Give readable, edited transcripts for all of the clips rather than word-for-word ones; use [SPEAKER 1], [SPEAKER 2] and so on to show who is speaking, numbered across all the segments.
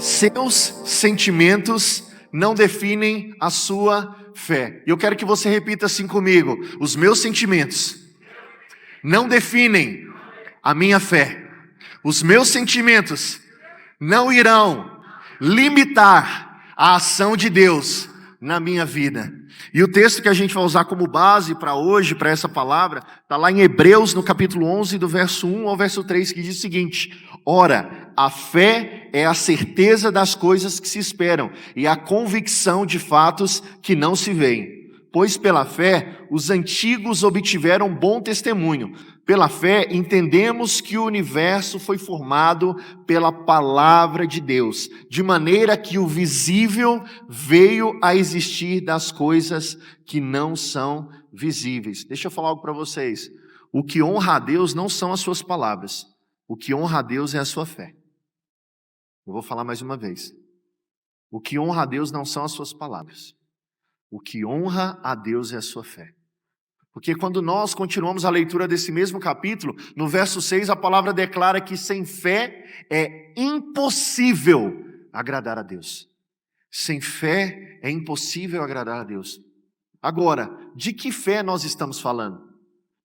[SPEAKER 1] Seus sentimentos não definem a sua fé. E eu quero que você repita assim comigo: os meus sentimentos não definem a minha fé. Os meus sentimentos não irão limitar a ação de Deus na minha vida. E o texto que a gente vai usar como base para hoje, para essa palavra, está lá em Hebreus, no capítulo 11, do verso 1 ao verso 3, que diz o seguinte: ora, a fé é a certeza das coisas que se esperam e a convicção de fatos que não se veem. Pois pela fé, os antigos obtiveram bom testemunho. Pela fé, entendemos que o universo foi formado pela palavra de Deus, de maneira que o visível veio a existir das coisas que não são visíveis. Deixa eu falar algo para vocês. O que honra a Deus não são as suas palavras. O que honra a Deus é a sua fé. Eu vou falar mais uma vez. O que honra a Deus não são as suas palavras. O que honra a Deus é a sua fé. Porque quando nós continuamos a leitura desse mesmo capítulo, no verso 6 a palavra declara que sem fé é impossível agradar a Deus. Sem fé é impossível agradar a Deus. Agora, de que fé nós estamos falando?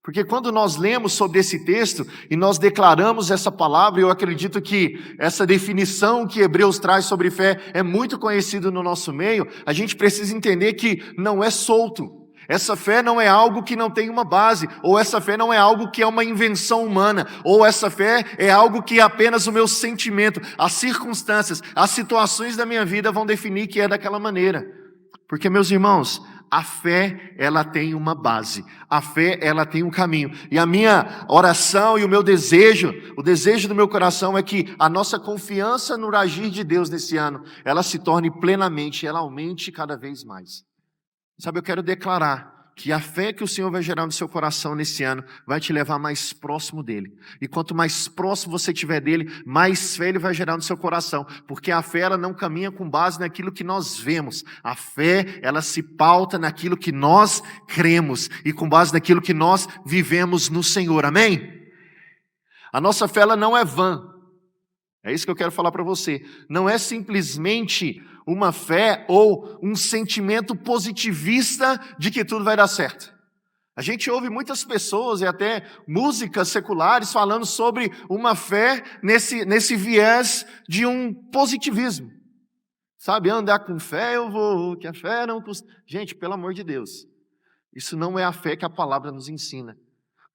[SPEAKER 1] Porque quando nós lemos sobre esse texto e nós declaramos essa palavra, eu acredito que essa definição que Hebreus traz sobre fé é muito conhecida no nosso meio, a gente precisa entender que não é solto. Essa fé não é algo que não tem uma base, ou essa fé não é algo que é uma invenção humana, ou essa fé é algo que é apenas o meu sentimento, as circunstâncias, as situações da minha vida vão definir que é daquela maneira. Porque, meus irmãos, a fé, ela tem uma base, a fé, ela tem um caminho, e a minha oração e o meu desejo, o desejo do meu coração é que a nossa confiança no agir de Deus nesse ano, ela se torne plenamente, ela aumente cada vez mais. Sabe, eu quero declarar que a fé que o Senhor vai gerar no seu coração nesse ano vai te levar mais próximo dEle. E quanto mais próximo você estiver dEle, mais fé Ele vai gerar no seu coração. Porque a fé, ela não caminha com base naquilo que nós vemos. A fé, ela se pauta naquilo que nós cremos e com base naquilo que nós vivemos no Senhor. Amém? A nossa fé, ela não é vã. É isso que eu quero falar para você. Não é simplesmente uma fé ou um sentimento positivista de que tudo vai dar certo. A gente ouve muitas pessoas e até músicas seculares falando sobre uma fé nesse viés de um positivismo. Sabe, andar com fé eu vou, que a fé não custa. Gente, pelo amor de Deus, isso não é a fé que a palavra nos ensina.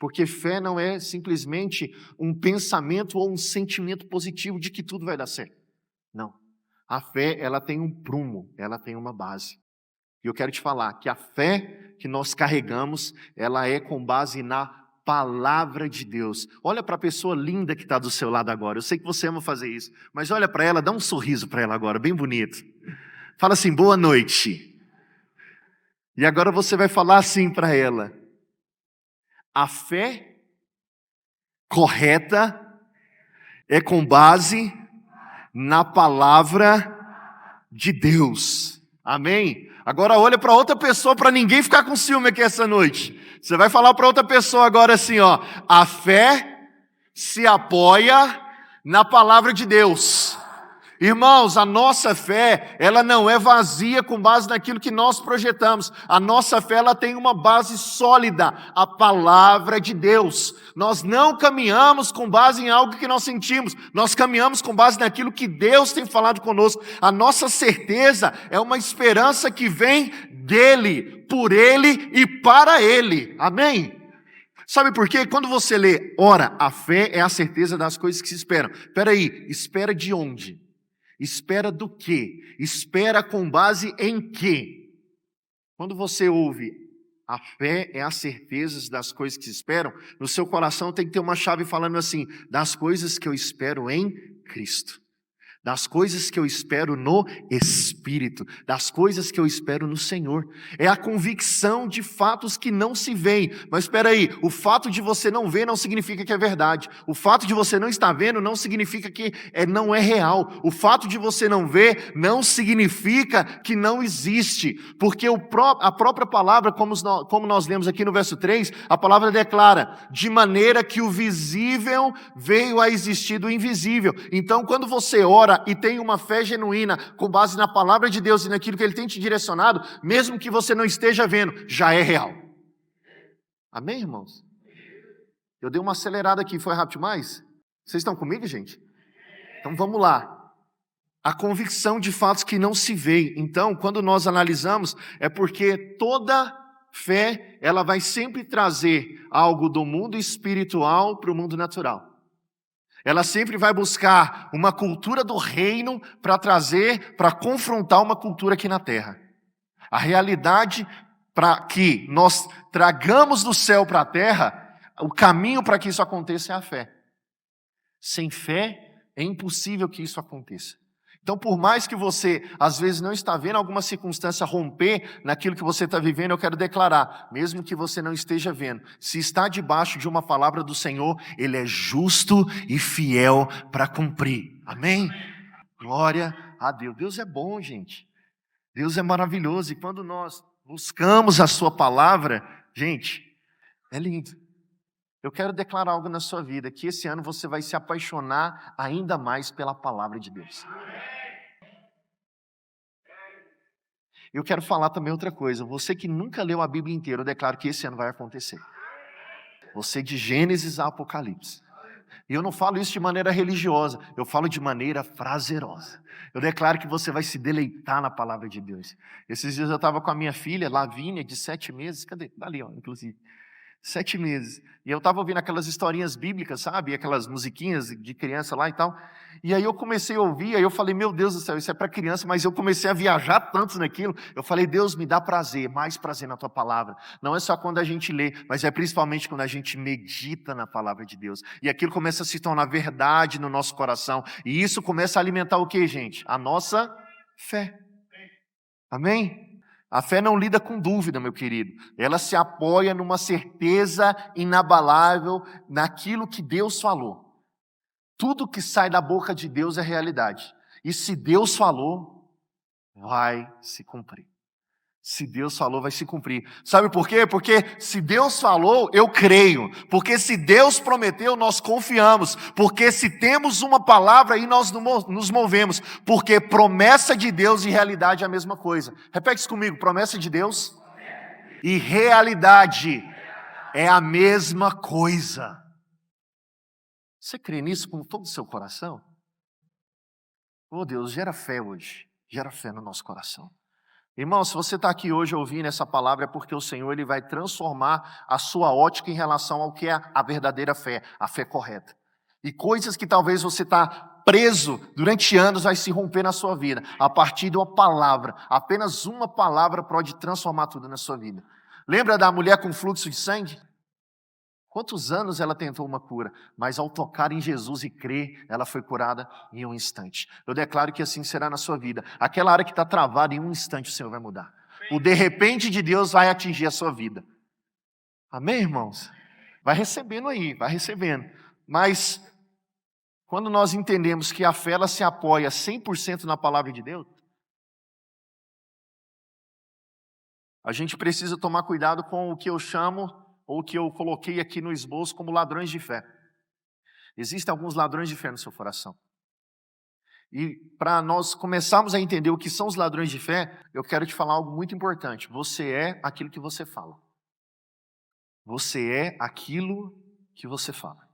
[SPEAKER 1] Porque fé não é simplesmente um pensamento ou um sentimento positivo de que tudo vai dar certo. Não. A fé, ela tem um prumo, ela tem uma base. E eu quero te falar que a fé que nós carregamos, ela é com base na palavra de Deus. Olha para a pessoa linda que está do seu lado agora. Eu sei que você ama fazer isso, mas olha para ela, dá um sorriso para ela agora, bem bonito. Fala assim, boa noite. E agora você vai falar assim para ela: a fé correta é com base na palavra de Deus. Amém? Agora olha para outra pessoa, para ninguém ficar com ciúme aqui essa noite. Você vai falar para outra pessoa agora assim, ó: a fé se apoia na palavra de Deus. Irmãos, a nossa fé, ela não é vazia com base naquilo que nós projetamos. A nossa fé, ela tem uma base sólida, a palavra de Deus. Nós não caminhamos com base em algo que nós sentimos. Nós caminhamos com base naquilo que Deus tem falado conosco. A nossa certeza é uma esperança que vem dEle, por Ele e para Ele. Amém? Sabe por quê? Quando você lê, ora, a fé é a certeza das coisas que se esperam. Espera aí, espera de onde? Espera do quê? Espera com base em quê? Quando você ouve a fé é a certeza das coisas que se esperam, no seu coração tem que ter uma chave falando assim: das coisas que eu espero em Cristo, das coisas que eu espero no Espírito, das coisas que eu espero no Senhor. É a convicção de fatos que não se veem. Mas espera aí, o fato de você não ver não significa que é verdade. O fato de você não estar vendo não significa que não é real. O fato de você não ver não significa que não existe. Porque a própria palavra, como nós lemos aqui no verso 3, a palavra declara: de maneira que o visível veio a existir do invisível. Então, quando você ora ora e tem uma fé genuína, com base na palavra de Deus e naquilo que Ele tem te direcionado, mesmo que você não esteja vendo, já é real. Amém, irmãos? Eu dei uma acelerada aqui, foi rápido demais? Vocês estão comigo, gente? Então vamos lá. A convicção de fatos que não se vê. Então, quando nós analisamos, é porque toda fé, ela vai sempre trazer algo do mundo espiritual para o mundo natural. Ela sempre vai buscar uma cultura do reino para trazer, para confrontar uma cultura aqui na terra. A realidade para que nós tragamos do céu para a terra, o caminho para que isso aconteça é a fé. Sem fé, é impossível que isso aconteça. Então, por mais que você, às vezes, não está vendo alguma circunstância romper naquilo que você está vivendo, eu quero declarar, mesmo que você não esteja vendo, se está debaixo de uma palavra do Senhor, Ele é justo e fiel para cumprir. Amém? Glória a Deus. Deus é bom, gente. Deus é maravilhoso. E quando nós buscamos a sua palavra, gente, é lindo. Eu quero declarar algo na sua vida, que esse ano você vai se apaixonar ainda mais pela palavra de Deus. Eu quero falar também outra coisa. Você que nunca leu a Bíblia inteira, eu declaro que esse ano vai acontecer. Você de Gênesis a Apocalipse. E eu não falo isso de maneira religiosa, eu falo de maneira prazerosa. Eu declaro que você vai se deleitar na palavra de Deus. Esses dias eu estava com a minha filha, Lavínia, de 7 meses. Cadê? Está ali, ó, inclusive. 7 meses. E eu estava ouvindo aquelas historinhas bíblicas, sabe? Aquelas musiquinhas de criança lá e tal. E aí eu comecei a ouvir, aí eu falei, meu Deus do céu, isso é para criança, mas eu comecei a viajar tanto naquilo. Eu falei, Deus, me dá prazer, mais prazer na tua palavra. Não é só quando a gente lê, mas é principalmente quando a gente medita na palavra de Deus. E aquilo começa a se tornar verdade no nosso coração. E isso começa a alimentar o quê, gente? A nossa fé. Amém? A fé não lida com dúvida, meu querido. Ela se apoia numa certeza inabalável naquilo que Deus falou. Tudo que sai da boca de Deus é realidade. E se Deus falou, vai se cumprir. Se Deus falou, vai se cumprir. Sabe por quê? Porque se Deus falou, eu creio. Porque se Deus prometeu, nós confiamos. Porque se temos uma palavra aí, nós nos movemos. Porque promessa de Deus e realidade é a mesma coisa. Repete isso comigo, promessa de Deus e realidade é a mesma coisa. Você crê nisso com todo o seu coração? Oh Deus, gera fé hoje. Gera fé no nosso coração. Irmão, se você está aqui hoje ouvindo essa palavra, é porque o Senhor ele vai transformar a sua ótica em relação ao que é a verdadeira fé, a fé correta. E coisas que talvez você está preso durante anos vai se romper na sua vida, a partir de uma palavra. Apenas uma palavra pode transformar tudo na sua vida. Lembra da mulher com fluxo de sangue? Quantos anos ela tentou uma cura, mas ao tocar em Jesus e crer, ela foi curada em um instante. Eu declaro que assim será na sua vida. Aquela área que está travada, em um instante o Senhor vai mudar. O de repente de Deus vai atingir a sua vida. Amém, irmãos? Vai recebendo aí, vai recebendo. Mas, quando nós entendemos que a fé ela se apoia 100% na palavra de Deus, a gente precisa tomar cuidado com o que eu chamo ou que eu coloquei aqui no esboço como ladrões de fé. Existem alguns ladrões de fé no seu coração. E para nós começarmos a entender o que são os ladrões de fé, eu quero te falar algo muito importante. Você é aquilo que você fala. Você é aquilo que você fala.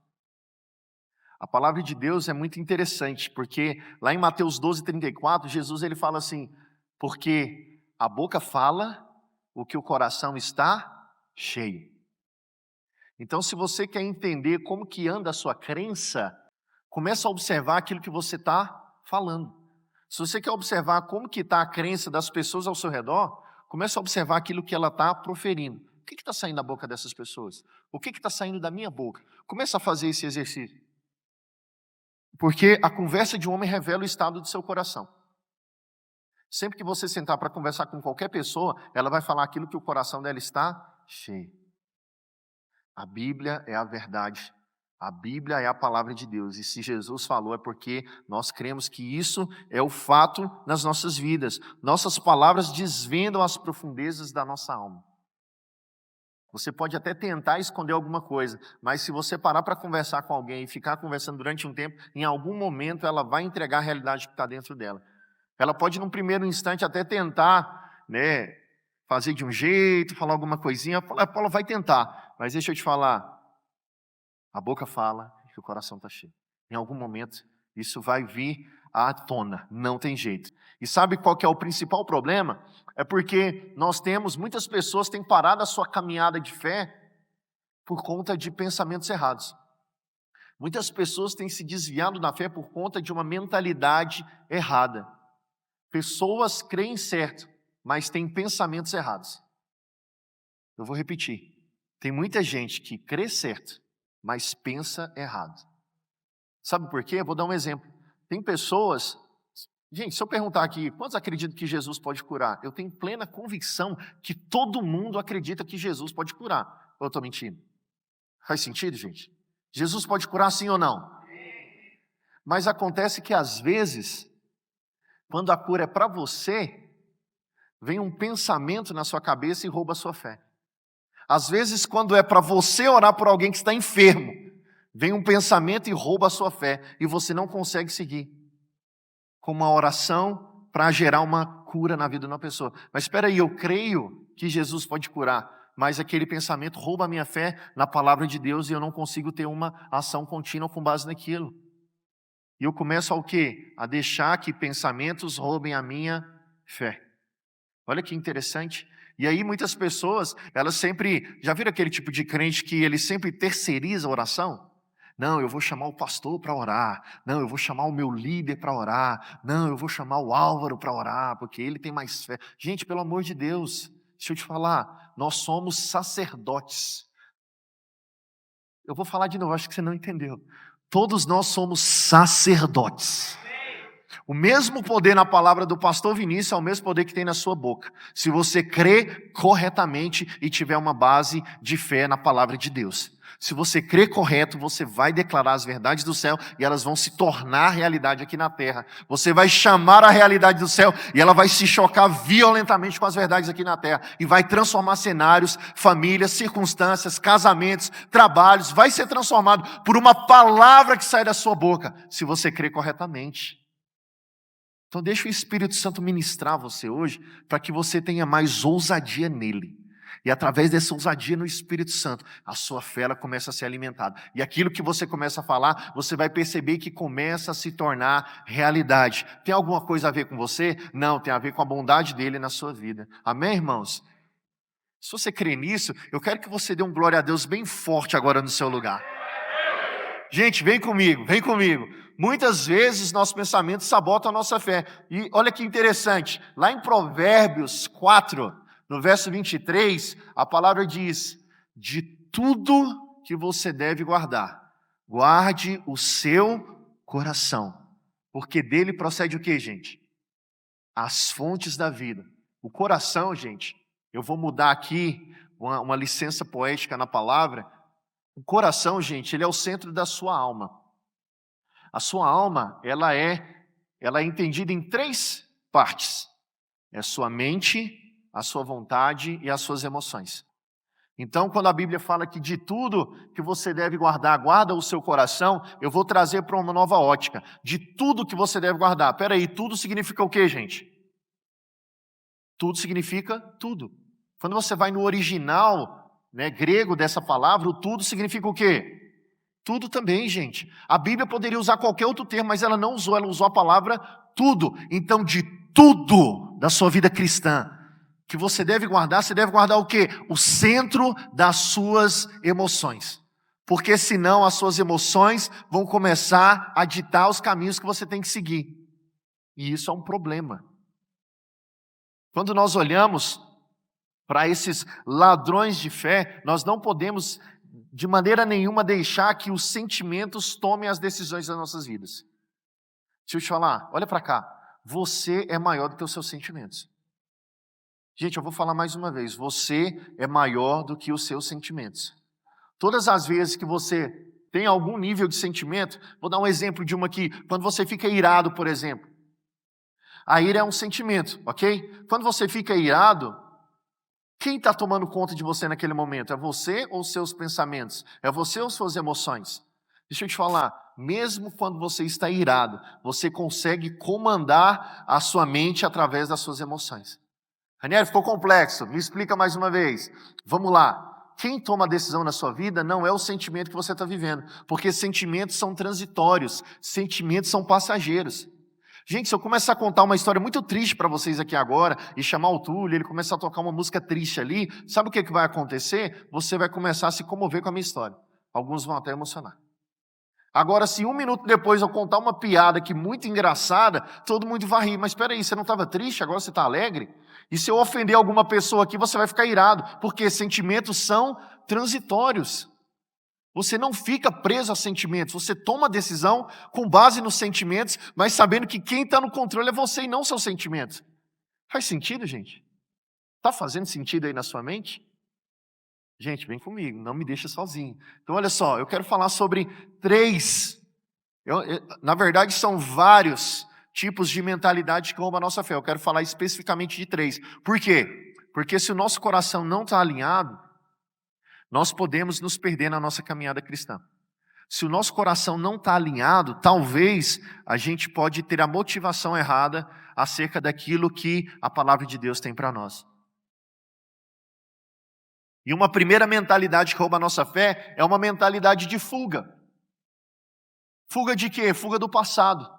[SPEAKER 1] A palavra de Deus é muito interessante, porque lá em Mateus 12:34, Jesus ele fala assim, porque a boca fala o que o coração está cheio. Então, se você quer entender como que anda a sua crença, começa a observar aquilo que você está falando. Se você quer observar como que está a crença das pessoas ao seu redor, começa a observar aquilo que ela está proferindo. O que está saindo da boca dessas pessoas? O que está saindo da minha boca? Começa a fazer esse exercício. Porque a conversa de um homem revela o estado do seu coração. Sempre que você sentar para conversar com qualquer pessoa, ela vai falar aquilo que o coração dela está cheio. A Bíblia é a verdade. A Bíblia é a palavra de Deus. E se Jesus falou é porque nós cremos que isso é o fato nas nossas vidas. Nossas palavras desvendam as profundezas da nossa alma. Você pode até tentar esconder alguma coisa, mas se você parar para conversar com alguém e ficar conversando durante um tempo, em algum momento ela vai entregar a realidade que está dentro dela. Ela pode, num primeiro instante, até tentar, né, fazer de um jeito, falar alguma coisinha. A Paula vai tentar, mas deixa eu te falar, a boca fala que o coração está cheio. Em algum momento, isso vai vir à tona, não tem jeito. E sabe qual que é o principal problema? É porque muitas pessoas têm parado a sua caminhada de fé por conta de pensamentos errados. Muitas pessoas têm se desviado da fé por conta de uma mentalidade errada. Pessoas creem certo, mas têm pensamentos errados. Eu vou repetir. Tem muita gente que crê certo, mas pensa errado. Sabe por quê? Eu vou dar um exemplo. Tem pessoas... Gente, se eu perguntar aqui, quantos acreditam que Jesus pode curar? Eu tenho plena convicção que todo mundo acredita que Jesus pode curar. Ou eu estou mentindo? Faz sentido, gente? Jesus pode curar sim ou não? Mas acontece que às vezes, quando a cura é para você, vem um pensamento na sua cabeça e rouba a sua fé. Às vezes, quando é para você orar por alguém que está enfermo, vem um pensamento e rouba a sua fé, e você não consegue seguir com uma oração para gerar uma cura na vida de uma pessoa. Mas espera aí, eu creio que Jesus pode curar, mas aquele pensamento rouba a minha fé na palavra de Deus e eu não consigo ter uma ação contínua com base naquilo. E eu começo ao quê? A deixar que pensamentos roubem a minha fé. Olha que interessante. E aí muitas pessoas, elas sempre... Já viram aquele tipo de crente que ele sempre terceiriza a oração? Não, eu vou chamar o pastor para orar. Não, eu vou chamar o meu líder para orar. Não, eu vou chamar o Álvaro para orar, porque ele tem mais fé. Gente, pelo amor de Deus, deixa eu te falar, nós somos sacerdotes. Eu vou falar de novo, acho que você não entendeu. Todos nós somos sacerdotes. O mesmo poder na palavra do pastor Vinícius é o mesmo poder que tem na sua boca. Se você crê corretamente e tiver uma base de fé na palavra de Deus. Se você crê correto, você vai declarar as verdades do céu e elas vão se tornar realidade aqui na terra. Você vai chamar a realidade do céu e ela vai se chocar violentamente com as verdades aqui na terra. E vai transformar cenários, famílias, circunstâncias, casamentos, trabalhos. Vai ser transformado por uma palavra que sai da sua boca, se você crê corretamente. Então deixa o Espírito Santo ministrar você hoje, para que você tenha mais ousadia nele. E através dessa ousadia no Espírito Santo, a sua fé ela começa a ser alimentada. E aquilo que você começa a falar, você vai perceber que começa a se tornar realidade. Tem alguma coisa a ver com você? Não, tem a ver com a bondade dele na sua vida. Amém, irmãos? Se você crê nisso, eu quero que você dê um glória a Deus bem forte agora no seu lugar. Gente, vem comigo, vem comigo. Muitas vezes nossos pensamentos sabotam a nossa fé. E olha que interessante, lá em Provérbios 4, no verso 23, a palavra diz: de tudo que você deve guardar, guarde o seu coração. Porque dele procede o que, gente? As fontes da vida. O coração, gente, eu vou mudar aqui uma licença poética na palavra. O coração, gente, ele é o centro da sua alma. A sua alma, ela é entendida em 3 partes. É a sua mente, a sua vontade e as suas emoções. Então, quando a Bíblia fala que de tudo que você deve guardar, guarda o seu coração, eu vou trazer para uma nova ótica. De tudo que você deve guardar. Espera aí, tudo significa o quê, gente? Tudo significa tudo. Quando você vai no original, grego dessa palavra, o tudo significa o quê? Tudo também, gente. A Bíblia poderia usar qualquer outro termo, mas ela não usou, ela usou a palavra tudo. Então, de tudo da sua vida cristã que você deve guardar o quê? O centro das suas emoções. Porque senão as suas emoções vão começar a ditar os caminhos que você tem que seguir. E isso é um problema. Quando nós olhamos para esses ladrões de fé, nós não podemos de maneira nenhuma deixar que os sentimentos tomem as decisões das nossas vidas. Deixa eu te falar, olha para cá, você é maior do que os seus sentimentos. Gente, eu vou falar mais uma vez, você é maior do que os seus sentimentos. Todas as vezes que você tem algum nível de sentimento, vou dar um exemplo de uma aqui, quando você fica irado, por exemplo. A ira é um sentimento, ok? Quando você fica irado, Quem está tomando conta de você naquele momento? É você ou seus pensamentos? É você ou suas emoções? Deixa eu te falar, mesmo quando você está irado, você consegue comandar a sua mente através das suas emoções. Ranieri, ficou complexo, me explica mais uma vez. Vamos lá. Quem toma a decisão na sua vida não é o sentimento que você está vivendo, porque sentimentos são transitórios, sentimentos são passageiros. Gente, se eu começar a contar uma história muito triste para vocês aqui agora, e chamar o Túlio, ele começar a tocar uma música triste ali, sabe o que vai acontecer? Você vai começar a se comover com a minha história. Alguns vão até emocionar. Agora, se 1 minuto depois eu contar uma piada aqui muito engraçada, todo mundo vai rir. Mas espera aí, você não estava triste, agora você está alegre? E se eu ofender alguma pessoa aqui, você vai ficar irado, porque sentimentos são transitórios. Você não fica preso a sentimentos, você toma a decisão com base nos sentimentos, mas sabendo que quem está no controle é você e não seus sentimentos. Faz sentido, gente? Está fazendo sentido aí na sua mente? Gente, vem comigo, não me deixa sozinho. Então, olha só, eu quero falar sobre 3. Na verdade, são vários tipos de mentalidade que roubam a nossa fé. Eu quero falar especificamente de 3. Por quê? Porque se o nosso coração não está alinhado, nós podemos nos perder na nossa caminhada cristã. Se o nosso coração não está alinhado, talvez a gente pode ter a motivação errada acerca daquilo que a palavra de Deus tem para nós. E uma primeira mentalidade que rouba a nossa fé é uma mentalidade de fuga. Fuga de quê? Fuga do passado.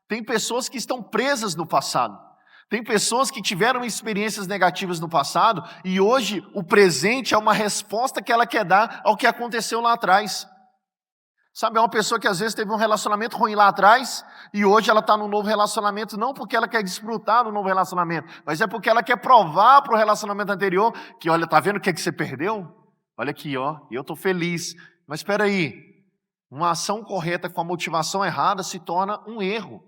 [SPEAKER 1] Tem pessoas que estão presas no passado. Tem pessoas que tiveram experiências negativas no passado e hoje o presente é uma resposta que ela quer dar ao que aconteceu lá atrás. Sabe, é uma pessoa que às vezes teve um relacionamento ruim lá atrás e hoje ela está num novo relacionamento, não porque ela quer desfrutar do novo relacionamento, mas é porque ela quer provar para o relacionamento anterior que, olha, está vendo o que você perdeu? Olha aqui, ó, eu estou feliz. Mas espera aí, uma ação correta com a motivação errada se torna um erro.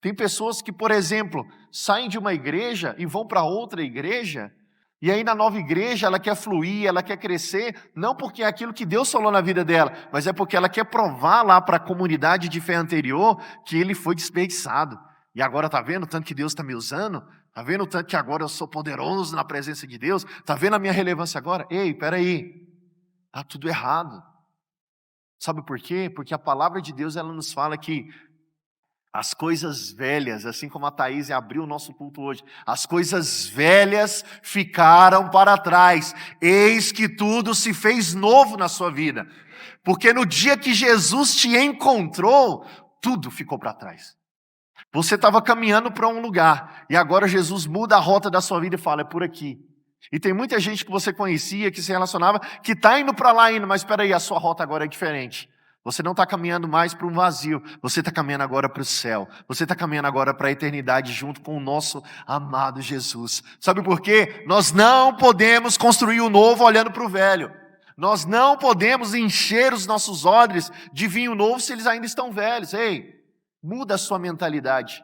[SPEAKER 1] Tem pessoas que, por exemplo, saem de uma igreja e vão para outra igreja, e aí na nova igreja ela quer fluir, ela quer crescer, não porque é aquilo que Deus falou na vida dela, mas é porque ela quer provar lá para a comunidade de fé anterior que ele foi desperdiçado. E agora está vendo o tanto que Deus está me usando? Está vendo o tanto que agora eu sou poderoso na presença de Deus? Está vendo a minha relevância agora? Ei, espera aí, está tudo errado. Sabe por quê? Porque a palavra de Deus ela nos fala que as coisas velhas, assim como a Thaís abriu o nosso culto hoje, as coisas velhas ficaram para trás, eis que tudo se fez novo na sua vida, porque no dia que Jesus te encontrou, tudo ficou para trás. Você estava caminhando para um lugar, e agora Jesus muda a rota da sua vida e fala, é por aqui. E tem muita gente que você conhecia, que se relacionava, que está indo para lá ainda, mas espera aí, a sua rota agora é diferente. Você não está caminhando mais para um vazio, você está caminhando agora para o céu. Você está caminhando agora para a eternidade junto com o nosso amado Jesus. Sabe por quê? Nós não podemos construir o novo olhando para o velho. Nós não podemos encher os nossos odres de vinho novo se eles ainda estão velhos. Ei, muda a sua mentalidade.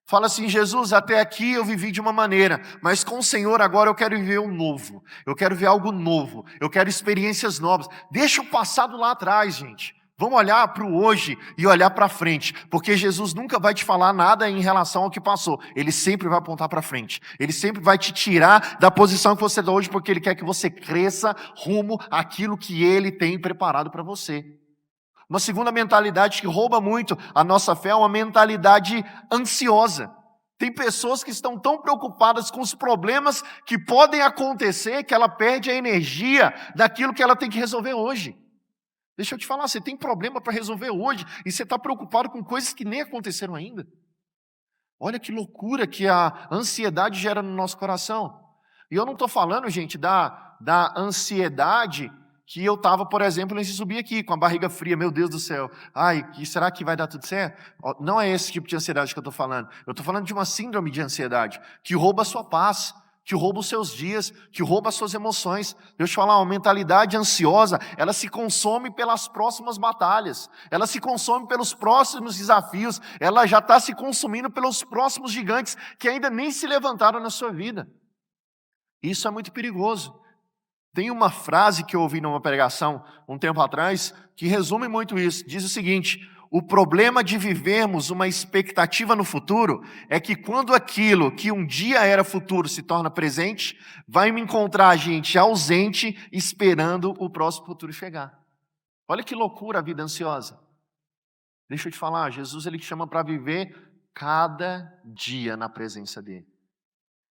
[SPEAKER 1] Fala assim, Jesus, até aqui eu vivi de uma maneira, mas com o Senhor agora eu quero viver um novo. Eu quero ver algo novo. Eu quero experiências novas. Deixa o passado lá atrás, gente. Vamos olhar para o hoje e olhar para frente, porque Jesus nunca vai te falar nada em relação ao que passou. Ele sempre vai apontar para frente. Ele sempre vai te tirar da posição que você está hoje, porque Ele quer que você cresça rumo àquilo que Ele tem preparado para você. Uma segunda mentalidade que rouba muito a nossa fé é uma mentalidade ansiosa. Tem pessoas que estão tão preocupadas com os problemas que podem acontecer que ela perde a energia daquilo que ela tem que resolver hoje. Deixa eu te falar, você tem problema para resolver hoje e você está preocupado com coisas que nem aconteceram ainda. Olha que loucura que a ansiedade gera no nosso coração. E eu não estou falando, gente, da ansiedade que eu estava, por exemplo, nesse subir aqui, com a barriga fria, meu Deus do céu. Ai, será que vai dar tudo certo? Não é esse tipo de ansiedade que eu estou falando. Eu estou falando de uma síndrome de ansiedade que rouba a sua paz, que rouba os seus dias, que rouba as suas emoções. Deixa eu te falar, uma mentalidade ansiosa, ela se consome pelas próximas batalhas, ela se consome pelos próximos desafios, ela já está se consumindo pelos próximos gigantes que ainda nem se levantaram na sua vida. Isso é muito perigoso. Tem uma frase que eu ouvi numa pregação um tempo atrás que resume muito isso. Diz o seguinte, O problema de vivermos uma expectativa no futuro é que quando aquilo que um dia era futuro se torna presente, vai me encontrar a gente ausente, esperando o próximo futuro chegar. Olha que loucura a vida ansiosa. Deixa eu te falar, Jesus ele te chama para viver cada dia na presença dele.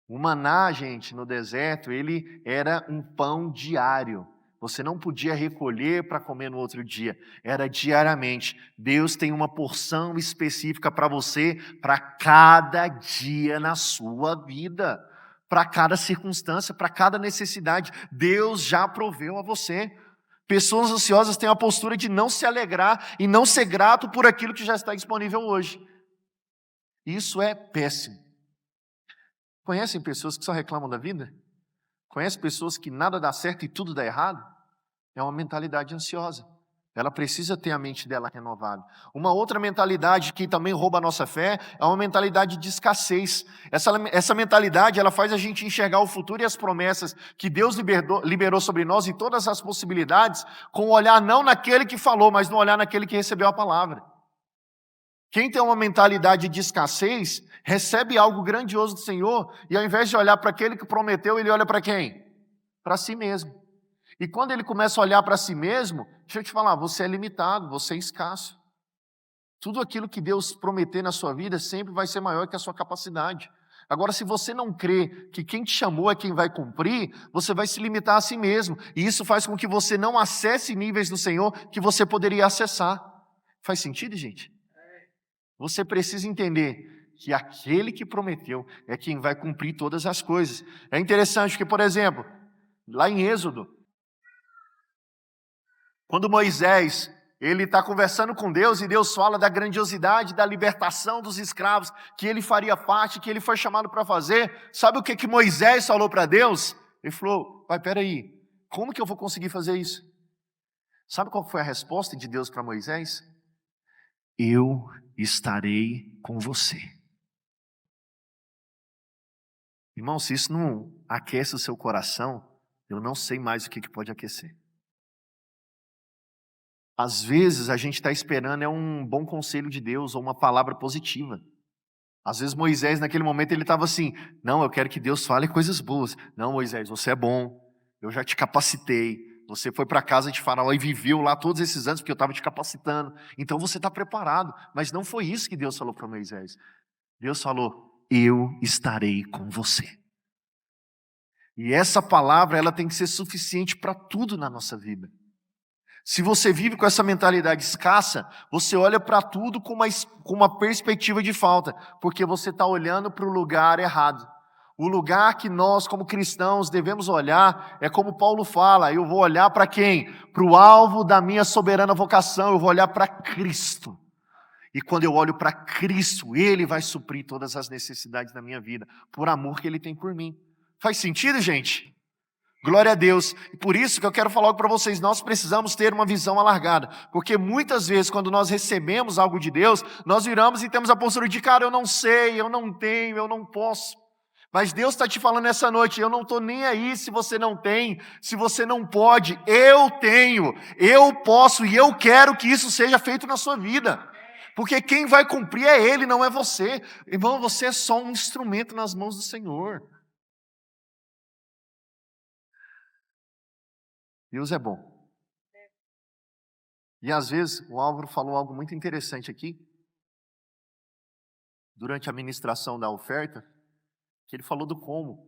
[SPEAKER 1] O maná, gente, no deserto, ele era um pão diário. Você não podia recolher para comer no outro dia, era diariamente. Deus tem uma porção específica para você, para cada dia na sua vida, para cada circunstância, para cada necessidade. Deus já proveu a você. Pessoas ansiosas têm a postura de não se alegrar e não ser grato por aquilo que já está disponível hoje. Isso é péssimo. Conhecem pessoas que só reclamam da vida? Conhecem pessoas que nada dá certo e tudo dá errado? É uma mentalidade ansiosa. Ela precisa ter a mente dela renovada. Uma outra mentalidade que também rouba a nossa fé é uma mentalidade de escassez. Essa mentalidade ela faz a gente enxergar o futuro e as promessas que Deus liberou sobre nós e todas as possibilidades com o olhar não naquele que falou, mas no olhar naquele que recebeu a palavra. Quem tem uma mentalidade de escassez, recebe algo grandioso do Senhor, e ao invés de olhar para aquele que prometeu, ele olha para quem? Para si mesmo. E quando ele começa a olhar para si mesmo, deixa eu te falar, você é limitado, você é escasso. Tudo aquilo que Deus prometer na sua vida sempre vai ser maior que a sua capacidade. Agora, se você não crê que quem te chamou é quem vai cumprir, você vai se limitar a si mesmo. E isso faz com que você não acesse níveis do Senhor que você poderia acessar. Faz sentido, gente? Você precisa entender que aquele que prometeu é quem vai cumprir todas as coisas. É interessante que, por exemplo, lá em Êxodo, quando Moisés ele está conversando com Deus e Deus fala da grandiosidade da libertação dos escravos, que ele faria parte, que ele foi chamado para fazer, sabe o que Moisés falou para Deus? Ele falou, pai, peraí, como que eu vou conseguir fazer isso? Sabe qual foi a resposta de Deus para Moisés? Eu estarei com você. Irmão, se isso não aquece o seu coração, eu não sei mais o que pode aquecer. Às vezes a gente está esperando um bom conselho de Deus ou uma palavra positiva. Às vezes Moisés naquele momento ele estava assim, não, eu quero que Deus fale coisas boas. Não, Moisés, você é bom, eu já te capacitei. Você foi para a casa de Faraó e viveu lá todos esses anos porque eu estava te capacitando. Então você está preparado. Mas não foi isso que Deus falou para Moisés. Deus falou, eu estarei com você. E essa palavra ela tem que ser suficiente para tudo na nossa vida. Se você vive com essa mentalidade escassa, você olha para tudo com uma perspectiva de falta. Porque você está olhando para o lugar errado. O lugar que nós, como cristãos, devemos olhar é como Paulo fala, eu vou olhar para quem? Para o alvo da minha soberana vocação, eu vou olhar para Cristo. E quando eu olho para Cristo, Ele vai suprir todas as necessidades da minha vida, por amor que Ele tem por mim. Faz sentido, gente? Glória a Deus. E por isso que eu quero falar para vocês, nós precisamos ter uma visão alargada. Porque muitas vezes, quando nós recebemos algo de Deus, nós viramos e temos a postura de, cara, eu não sei, eu não tenho, eu não posso. Mas Deus está te falando nessa noite, eu não estou nem aí se você não tem, se você não pode, eu tenho, eu posso e eu quero que isso seja feito na sua vida. Porque quem vai cumprir é Ele, não é você. Irmão, você é só um instrumento nas mãos do Senhor. Deus é bom. E às vezes, o Álvaro falou algo muito interessante aqui, durante a ministração da oferta, que ele falou do como.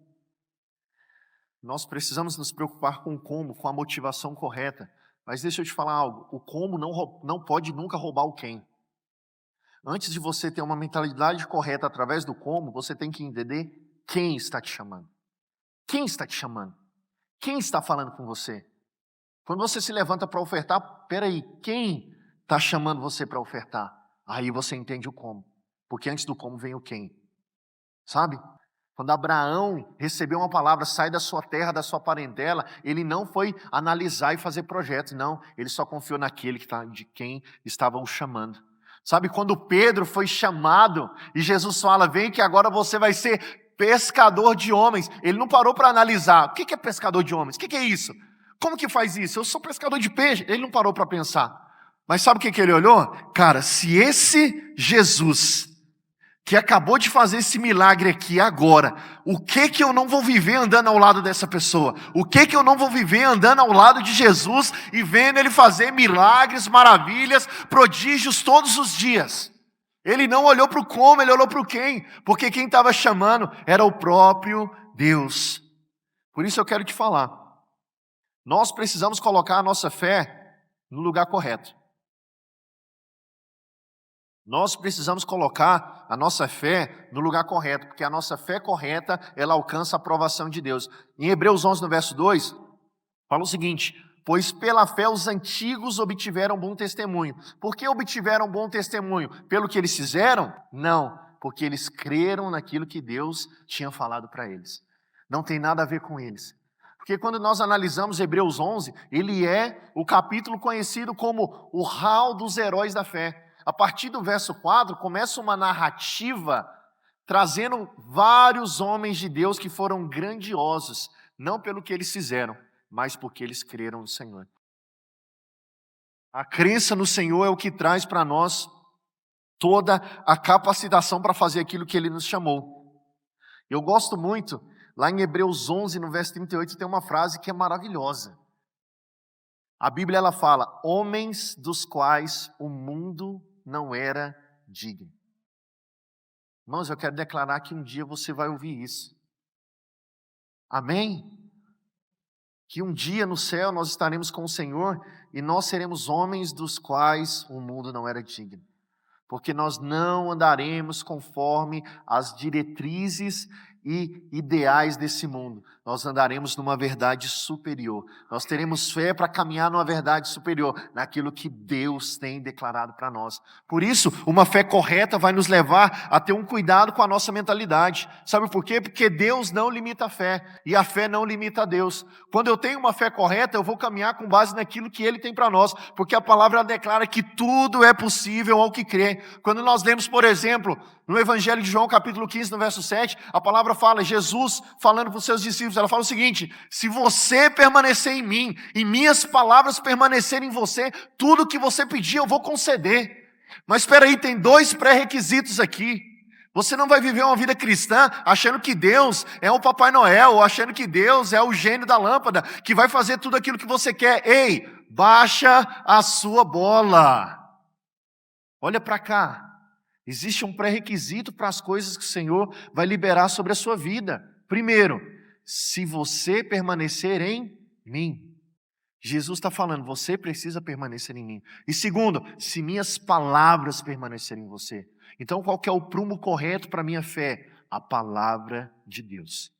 [SPEAKER 1] Nós precisamos nos preocupar com o como, com a motivação correta. Mas deixa eu te falar algo, o como não pode nunca roubar o quem. Antes de você ter uma mentalidade correta através do como, você tem que entender quem está te chamando. Quem está te chamando? Quem está falando com você? Quando você se levanta para ofertar, peraí, quem está chamando você para ofertar? Aí você entende o como. Porque antes do como vem o quem. Sabe? Quando Abraão recebeu uma palavra, sai da sua terra, da sua parentela, ele não foi analisar e fazer projetos, não. Ele só confiou naquele de quem estava o chamando. Sabe, quando Pedro foi chamado e Jesus fala, vem que agora você vai ser pescador de homens. Ele não parou para analisar, o que é pescador de homens? O que é isso? Como que faz isso? Eu sou pescador de peixe. Ele não parou para pensar. Mas sabe o que ele olhou? Cara, se esse Jesus, que acabou de fazer esse milagre aqui agora, o que eu não vou viver andando ao lado dessa pessoa? O que eu não vou viver andando ao lado de Jesus e vendo ele fazer milagres, maravilhas, prodígios todos os dias? Ele não olhou para o como, ele olhou para o quem, porque quem estava chamando era o próprio Deus. Por isso eu quero te falar, nós precisamos colocar a nossa fé no lugar correto. Nós precisamos colocar a nossa fé no lugar correto, porque a nossa fé correta, ela alcança a aprovação de Deus. Em Hebreus 11, no verso 2, fala o seguinte: pois pela fé os antigos obtiveram bom testemunho. Por que obtiveram bom testemunho? Pelo que eles fizeram? Não, porque eles creram naquilo que Deus tinha falado para eles. Não tem nada a ver com eles. Porque quando nós analisamos Hebreus 11, ele é o capítulo conhecido como o hall dos heróis da fé. A partir do verso 4, começa uma narrativa trazendo vários homens de Deus que foram grandiosos, não pelo que eles fizeram, mas porque eles creram no Senhor. A crença no Senhor é o que traz para nós toda a capacitação para fazer aquilo que Ele nos chamou. Eu gosto muito, lá em Hebreus 11, no verso 38, tem uma frase que é maravilhosa. A Bíblia ela fala: homens dos quais o mundo não era digno. Irmãos, eu quero declarar que um dia você vai ouvir isso. Amém? Que um dia no céu nós estaremos com o Senhor e nós seremos homens dos quais o mundo não era digno. Porque nós não andaremos conforme as diretrizes e ideais desse mundo. Nós andaremos numa verdade superior. Nós teremos fé para caminhar numa verdade superior, naquilo que Deus tem declarado para nós. Por isso, uma fé correta vai nos levar a ter um cuidado com a nossa mentalidade. Sabe por quê? Porque Deus não limita a fé, e a fé não limita a Deus. Quando eu tenho uma fé correta, eu vou caminhar com base naquilo que Ele tem para nós, porque a palavra declara que tudo é possível ao que crê. Quando nós lemos, por exemplo, no Evangelho de João, capítulo 15, no verso 7, a palavra fala, Jesus falando para os seus discípulos, ela fala o seguinte: se você permanecer em mim, e minhas palavras permanecerem em você, tudo que você pedir eu vou conceder. Mas espera aí, tem dois pré-requisitos aqui. Você não vai viver uma vida cristã achando que Deus é o Papai Noel, ou achando que Deus é o gênio da lâmpada, que vai fazer tudo aquilo que você quer. Ei, baixa a sua bola. Olha para cá. Existe um pré-requisito para as coisas que o Senhor vai liberar sobre a sua vida. Primeiro, se você permanecer em mim. Jesus está falando, você precisa permanecer em mim. E segundo, se minhas palavras permanecerem em você. Então, qual que é o prumo correto para a minha fé? A palavra de Deus.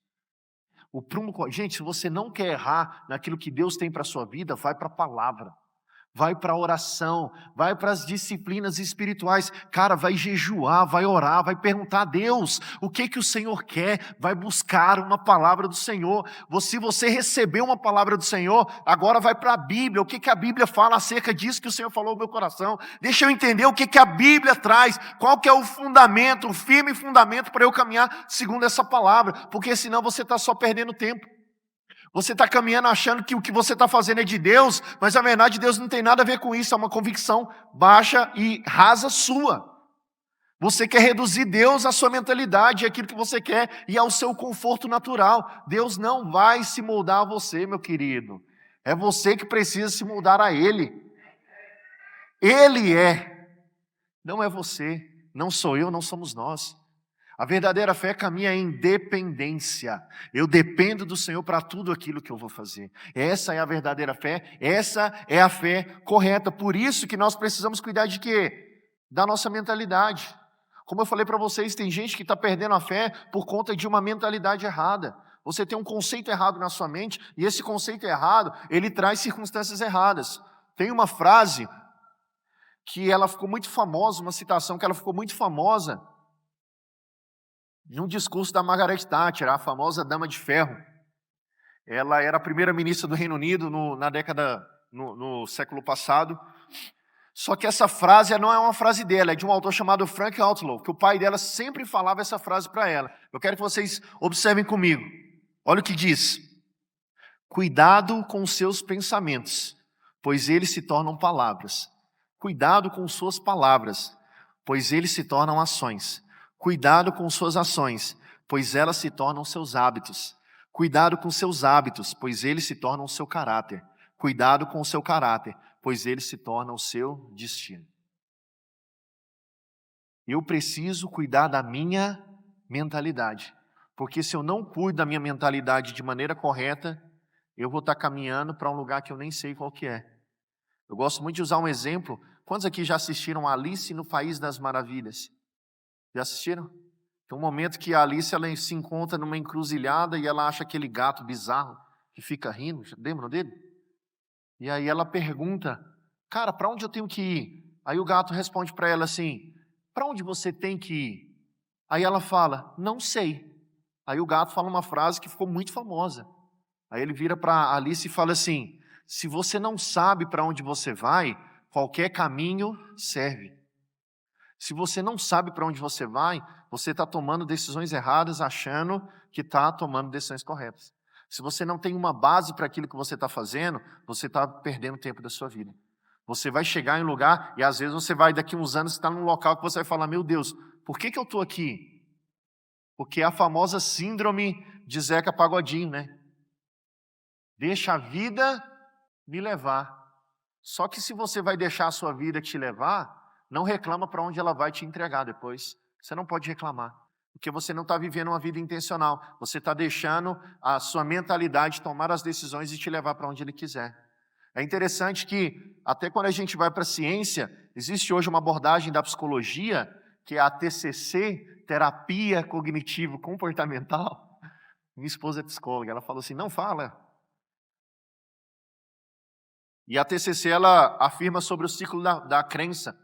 [SPEAKER 1] O prumo, gente, se você não quer errar naquilo que Deus tem para a sua vida, vai para a palavra. Vai para a oração, vai para as disciplinas espirituais. Cara, vai jejuar, vai orar, vai perguntar a Deus o que o Senhor quer, vai buscar uma palavra do Senhor. Se você recebeu uma palavra do Senhor, agora vai para a Bíblia. O que a Bíblia fala acerca disso que o Senhor falou no meu coração? Deixa eu entender o que a Bíblia traz, qual que é o fundamento, o firme fundamento para eu caminhar segundo essa palavra, porque senão você está só perdendo tempo. Você está caminhando achando que o que você está fazendo é de Deus, mas na verdade Deus não tem nada a ver com isso, é uma convicção baixa e rasa sua. Você quer reduzir Deus à sua mentalidade, aquilo que você quer e ao seu conforto natural. Deus não vai se moldar a você, meu querido. É você que precisa se moldar a Ele. Ele é, não é você, não sou eu, não somos nós. A verdadeira fé caminha em dependência. Eu dependo do Senhor para tudo aquilo que eu vou fazer. Essa é a verdadeira fé, essa é a fé correta. Por isso que nós precisamos cuidar de quê? Da nossa mentalidade. Como eu falei para vocês, tem gente que está perdendo a fé por conta de uma mentalidade errada. Você tem um conceito errado na sua mente, e esse conceito errado, ele traz circunstâncias erradas. Tem uma frase que ela ficou muito famosa, uma citação que ela ficou muito famosa, num discurso da Margaret Thatcher, a famosa Dama de Ferro. Ela era a primeira-ministra do Reino Unido no século passado. Só que essa frase não é uma frase dela, é de um autor chamado Frank Outlaw, que o pai dela sempre falava essa frase para ela. Eu quero que vocês observem comigo. Olha o que diz. Cuidado com os seus pensamentos, pois eles se tornam palavras. Cuidado com suas palavras, pois eles se tornam ações. Cuidado com suas ações, pois elas se tornam seus hábitos. Cuidado com seus hábitos, pois eles se tornam o seu caráter. Cuidado com o seu caráter, pois eles se tornam o seu destino. Eu preciso cuidar da minha mentalidade, porque se eu não cuido da minha mentalidade de maneira correta, eu vou estar caminhando para um lugar que eu nem sei qual que é. Eu gosto muito de usar um exemplo. Quantos aqui já assistiram Alice no País das Maravilhas? Já assistiram? Tem um momento que a Alice ela se encontra numa encruzilhada e ela acha aquele gato bizarro que fica rindo. Lembram dele? E aí ela pergunta, cara, para onde eu tenho que ir? Aí o gato responde para ela assim, para onde você tem que ir? Aí ela fala, não sei. Aí o gato fala uma frase que ficou muito famosa. Aí ele vira para Alice e fala assim, se você não sabe para onde você vai, qualquer caminho serve. Se você não sabe para onde você vai, você está tomando decisões erradas, achando que está tomando decisões corretas. Se você não tem uma base para aquilo que você está fazendo, você está perdendo tempo da sua vida. Você vai chegar em um lugar e às vezes você vai daqui uns anos estar num local que você vai falar, meu Deus, por que eu estou aqui? Porque é a famosa síndrome de Zeca Pagodinho, né? Deixa a vida me levar. Só que se você vai deixar a sua vida te levar, não reclama para onde ela vai te entregar depois. Você não pode reclamar, porque você não está vivendo uma vida intencional. Você está deixando a sua mentalidade tomar as decisões e te levar para onde ele quiser. É interessante que, até quando a gente vai para a ciência, existe hoje uma abordagem da psicologia, que é a TCC, Terapia Cognitivo-Comportamental. Minha esposa é psicóloga, ela falou assim, não fala. E a TCC, ela afirma sobre o ciclo da crença,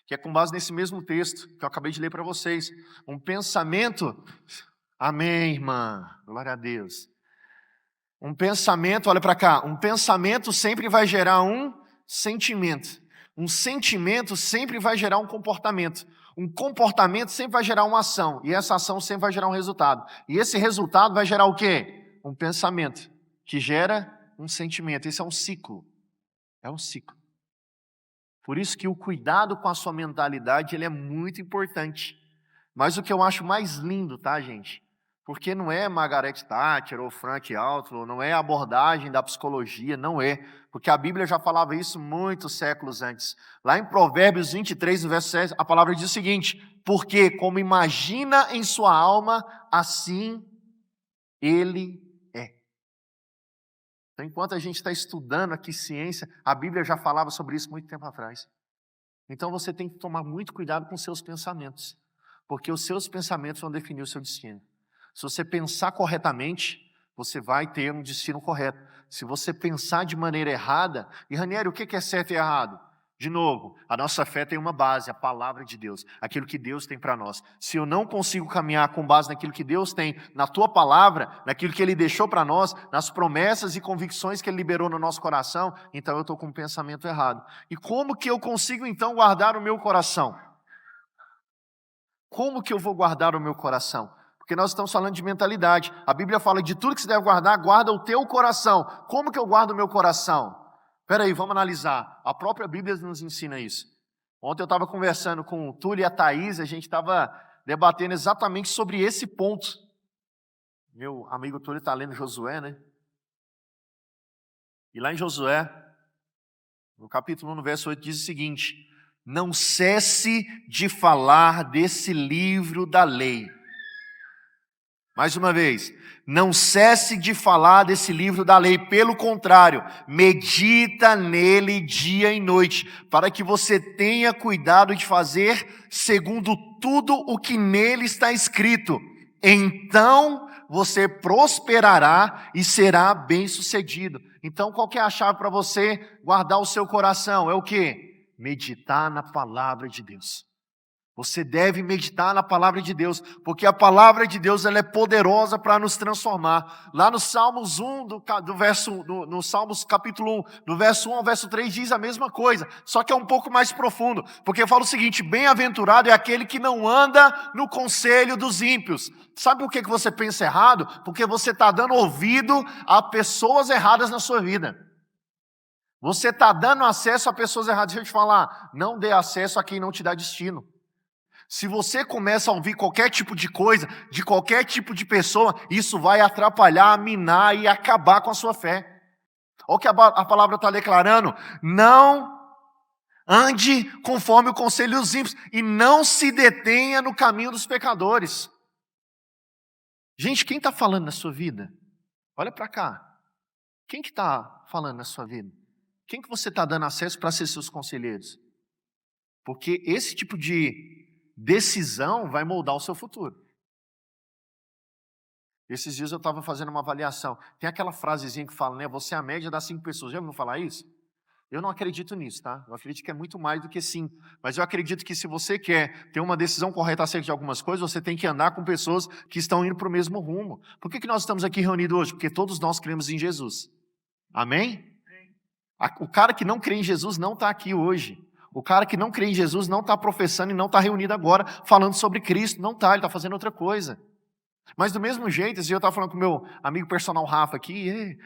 [SPEAKER 1] que é com base nesse mesmo texto que eu acabei de ler para vocês. Um pensamento, amém, irmã, glória a Deus. Um pensamento, olha para cá, um pensamento sempre vai gerar um sentimento. Um sentimento sempre vai gerar um comportamento. Um comportamento sempre vai gerar uma ação. E essa ação sempre vai gerar um resultado. E esse resultado vai gerar o quê? Um pensamento, que gera um sentimento. Esse é um ciclo. É um ciclo. Por isso que o cuidado com a sua mentalidade, ele é muito importante. Mas o que eu acho mais lindo, tá, gente? Porque não é Margaret Thatcher ou Frank Outlaw, não é a abordagem da psicologia, não é. Porque a Bíblia já falava isso muitos séculos antes. Lá em Provérbios 23, no verso 7, a palavra diz o seguinte, porque como imagina em sua alma, assim ele é. Então, enquanto a gente está estudando aqui ciência, a Bíblia já falava sobre isso muito tempo atrás. Então você tem que tomar muito cuidado com seus pensamentos, porque os seus pensamentos vão definir o seu destino. Se você pensar corretamente, você vai ter um destino correto. Se você pensar de maneira errada, e Ranieri, o que é certo e errado? De novo, a nossa fé tem uma base, a palavra de Deus, aquilo que Deus tem para nós. Se eu não consigo caminhar com base naquilo que Deus tem, na tua palavra, naquilo que Ele deixou para nós, nas promessas e convicções que Ele liberou no nosso coração, então eu estou com um pensamento errado. E como que eu consigo então guardar o meu coração? Como que eu vou guardar o meu coração? Porque nós estamos falando de mentalidade. A Bíblia fala de tudo que se deve guardar, guarda o teu coração. Como que eu guardo o meu coração? Espera aí, vamos analisar. A própria Bíblia nos ensina isso. Ontem eu estava conversando com o Túlio e a Thaís, a gente estava debatendo exatamente sobre esse ponto. Meu amigo Túlio está lendo Josué, né? E lá em Josué, no capítulo 1, no verso 8, diz o seguinte, não cesse de falar desse livro da lei. Mais uma vez, não cesse de falar desse livro da lei, pelo contrário, medita nele dia e noite, para que você tenha cuidado de fazer segundo tudo o que nele está escrito. Então você prosperará e será bem-sucedido. Então qual que é a chave para você guardar o seu coração? É o quê? Meditar na palavra de Deus. Você deve meditar na palavra de Deus, porque a palavra de Deus ela é poderosa para nos transformar. Lá no Salmos 1, no Salmos capítulo 1, do verso 1 ao verso 3, diz a mesma coisa, só que é um pouco mais profundo, porque fala o seguinte, bem-aventurado é aquele que não anda no conselho dos ímpios. Sabe por que você pensa errado? Porque você está dando ouvido a pessoas erradas na sua vida. Você está dando acesso a pessoas erradas. Deixa eu te falar, não dê acesso a quem não te dá destino. Se você começa a ouvir qualquer tipo de coisa, de qualquer tipo de pessoa, isso vai atrapalhar, minar e acabar com a sua fé. Olha o que a palavra está declarando. Não ande conforme o conselho dos ímpios e não se detenha no caminho dos pecadores. Gente, quem está falando na sua vida? Olha para cá. Quem que está falando na sua vida? Quem que você está dando acesso para ser seus conselheiros? Porque esse tipo de decisão vai moldar o seu futuro. Esses dias eu estava fazendo uma avaliação. Tem aquela frasezinha que fala, né? Você é a média das 5 pessoas. Já ouviu falar isso? Eu não acredito nisso, tá? Eu acredito que é muito mais do que 5. Mas eu acredito que se você quer ter uma decisão correta acerca de algumas coisas, você tem que andar com pessoas que estão indo para o mesmo rumo. Por que nós estamos aqui reunidos hoje? Porque todos nós cremos em Jesus. Amém? O cara que não crê em Jesus não está aqui hoje. O cara que não crê em Jesus não está professando e não está reunido agora falando sobre Cristo. Não está, ele está fazendo outra coisa. Mas do mesmo jeito, esse dia eu estava falando com o meu amigo personal Rafa aqui,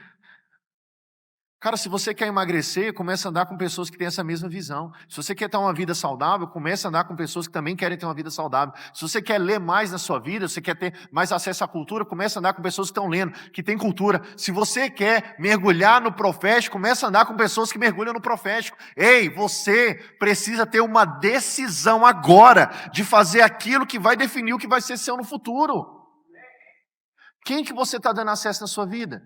[SPEAKER 1] cara, se você quer emagrecer, começa a andar com pessoas que têm essa mesma visão. Se você quer ter uma vida saudável, começa a andar com pessoas que também querem ter uma vida saudável. Se você quer ler mais na sua vida, se você quer ter mais acesso à cultura, começa a andar com pessoas que estão lendo, que têm cultura. Se você quer mergulhar no profético, começa a andar com pessoas que mergulham no profético. Ei, você precisa ter uma decisão agora de fazer aquilo que vai definir o que vai ser seu no futuro. Quem que você está dando acesso na sua vida?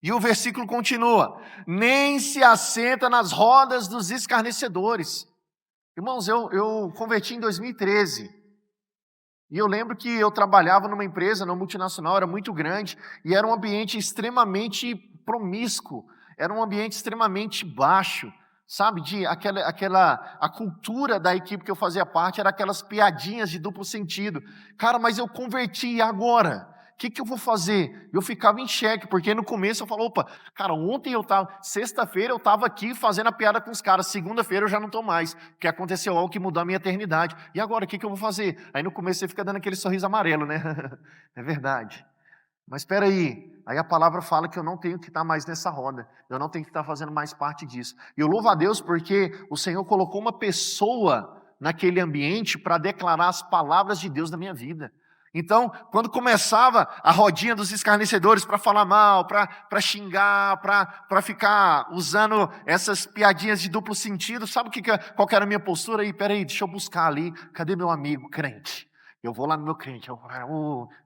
[SPEAKER 1] E o versículo continua, nem se assenta nas rodas dos escarnecedores. Irmãos, eu converti em 2013, e eu lembro que eu trabalhava numa empresa, numa multinacional, era muito grande, e era um ambiente extremamente promíscuo, era um ambiente extremamente baixo, sabe, a cultura da equipe que eu fazia parte era aquelas piadinhas de duplo sentido. Cara, mas eu converti e agora? O que eu vou fazer? Eu ficava em xeque, porque no começo eu falava, opa, cara, sexta-feira eu estava aqui fazendo a piada com os caras, segunda-feira eu já não estou mais, porque aconteceu algo que mudou a minha eternidade. E agora, o que eu vou fazer? Aí no começo você fica dando aquele sorriso amarelo, né? É verdade. Mas espera aí a palavra fala que eu não tenho que estar mais nessa roda, eu não tenho que estar fazendo mais parte disso. E eu louvo a Deus porque o Senhor colocou uma pessoa naquele ambiente para declarar as palavras de Deus na minha vida. Então, quando começava a rodinha dos escarnecedores para falar mal, para xingar, para ficar usando essas piadinhas de duplo sentido, sabe qual que era a minha postura? Peraí, deixa eu buscar ali, cadê meu amigo crente? Eu vou lá no meu crente,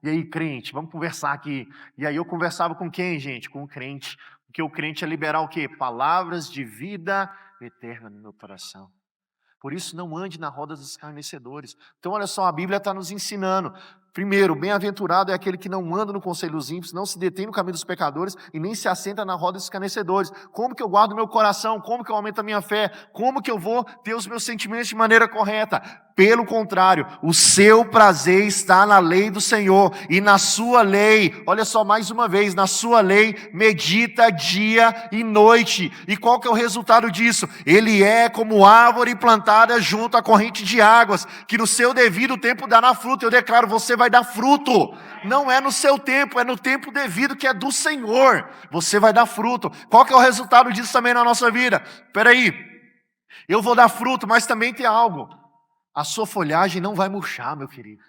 [SPEAKER 1] e aí crente, vamos conversar aqui. E aí eu conversava com quem, gente? Com o crente, porque o crente é liberar o quê? Palavras de vida eterna no meu coração. Por isso não ande na roda dos escarnecedores. Então olha só, a Bíblia está nos ensinando. Primeiro, bem-aventurado é aquele que não anda no conselho dos ímpios, não se detém no caminho dos pecadores e nem se assenta na roda dos escarnecedores. Como que eu guardo meu coração? Como que eu aumento a minha fé? Como que eu vou ter os meus sentimentos de maneira correta? Pelo contrário, o seu prazer está na lei do Senhor e na sua lei, olha só mais uma vez, na sua lei medita dia e noite. E qual que é o resultado disso? Ele é como árvore plantada junto à corrente de águas, que no seu devido tempo dará fruto. Eu declaro, você vai dar fruto. Não é no seu tempo, é no tempo devido que é do Senhor. Você vai dar fruto. Qual que é o resultado disso também na nossa vida? Espera aí, eu vou dar fruto, mas também tem algo. A sua folhagem não vai murchar, meu querido.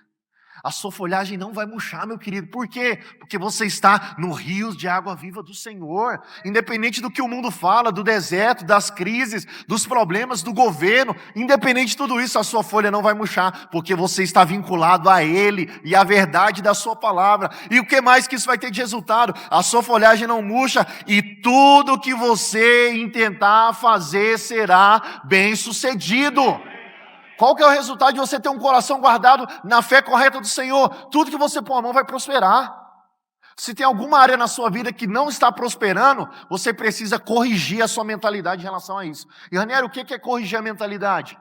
[SPEAKER 1] A sua folhagem não vai murchar, meu querido. Por quê? Porque você está no rio de água viva do Senhor. Independente do que o mundo fala, do deserto, das crises, dos problemas do governo, independente de tudo isso, a sua folha não vai murchar, porque você está vinculado a Ele e à verdade da sua palavra. E o que mais que isso vai ter de resultado? A sua folhagem não murcha e tudo que você intentar fazer será bem sucedido. Qual que é o resultado de você ter um coração guardado na fé correta do Senhor? Tudo que você pôr a mão vai prosperar. Se tem alguma área na sua vida que não está prosperando, você precisa corrigir a sua mentalidade em relação a isso. E Ranieri, o que é corrigir a mentalidade?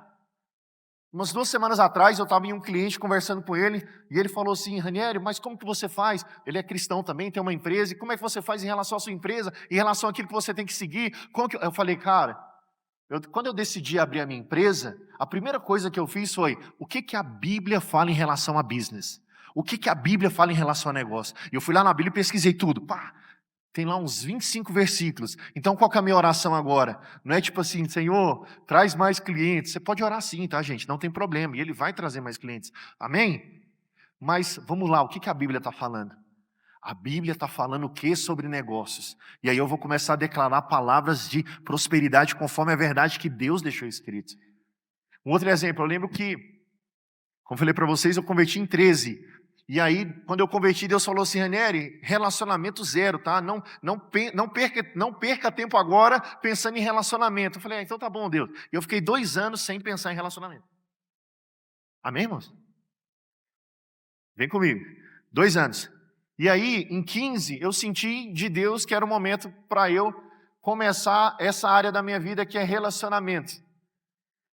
[SPEAKER 1] Umas 2 semanas atrás eu estava em um cliente conversando com ele, e ele falou assim, Ranieri, mas como que você faz? Ele é cristão também, tem uma empresa, e como é que você faz em relação à sua empresa, em relação àquilo que você tem que seguir? Eu falei, cara, quando eu decidi abrir a minha empresa, a primeira coisa que eu fiz foi, o que a Bíblia fala em relação a business? O que a Bíblia fala em relação a negócio? E eu fui lá na Bíblia e pesquisei tudo. Tem lá uns 25 versículos. Então, qual que é a minha oração agora? Não é tipo assim, Senhor, traz mais clientes. Você pode orar sim, tá, gente? Não tem problema. E Ele vai trazer mais clientes. Amém? Mas, vamos lá, o que a Bíblia está falando? A Bíblia está falando o que sobre negócios? E aí eu vou começar a declarar palavras de prosperidade conforme a verdade que Deus deixou escrito. Um outro exemplo, eu lembro que, como falei para vocês, eu converti em 13. E aí, quando eu converti, Deus falou assim, Ranieri, relacionamento zero, tá? Não perca tempo agora pensando em relacionamento. Eu falei, então tá bom, Deus. E eu fiquei 2 anos sem pensar em relacionamento. Amém, irmãos? Vem comigo. 2 anos. E aí, em 15, eu senti de Deus que era o momento para eu começar essa área da minha vida que é relacionamento.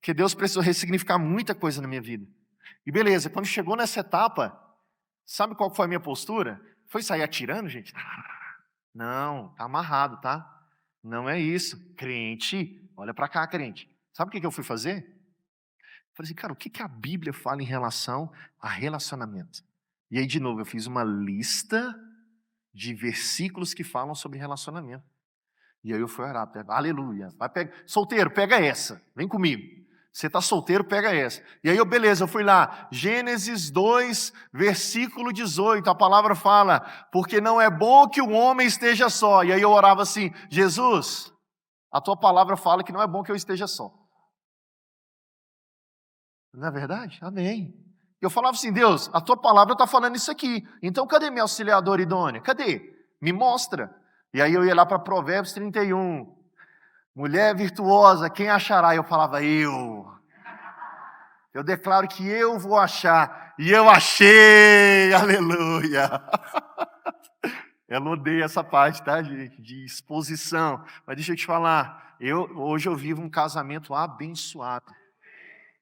[SPEAKER 1] Que Deus precisou ressignificar muita coisa na minha vida. E beleza, quando chegou nessa etapa, sabe qual foi a minha postura? Foi sair atirando, gente? Não, tá amarrado, tá? Não é isso. Crente, olha para cá, crente. Sabe o que eu fui fazer? Falei assim, cara, o que a Bíblia fala em relação a relacionamento? E aí, de novo, eu fiz uma lista de versículos que falam sobre relacionamento. E aí eu fui orar, aleluia. Solteiro, pega essa, vem comigo. Você está solteiro, pega essa. E aí, beleza, eu fui lá. Gênesis 2, versículo 18, a palavra fala, porque não é bom que o homem esteja só. E aí eu orava assim, Jesus, a tua palavra fala que não é bom que eu esteja só. Não é verdade? Amém. Eu falava assim, Deus, a tua palavra está falando isso aqui. Então cadê minha auxiliadora idônea? Cadê? Me mostra. E aí eu ia lá para Provérbios 31. Mulher virtuosa, quem achará? Eu falava, eu declaro que eu vou achar. E eu achei, aleluia. Eu não odeio essa parte, tá, gente? De exposição. Mas deixa eu te falar, hoje eu vivo um casamento abençoado.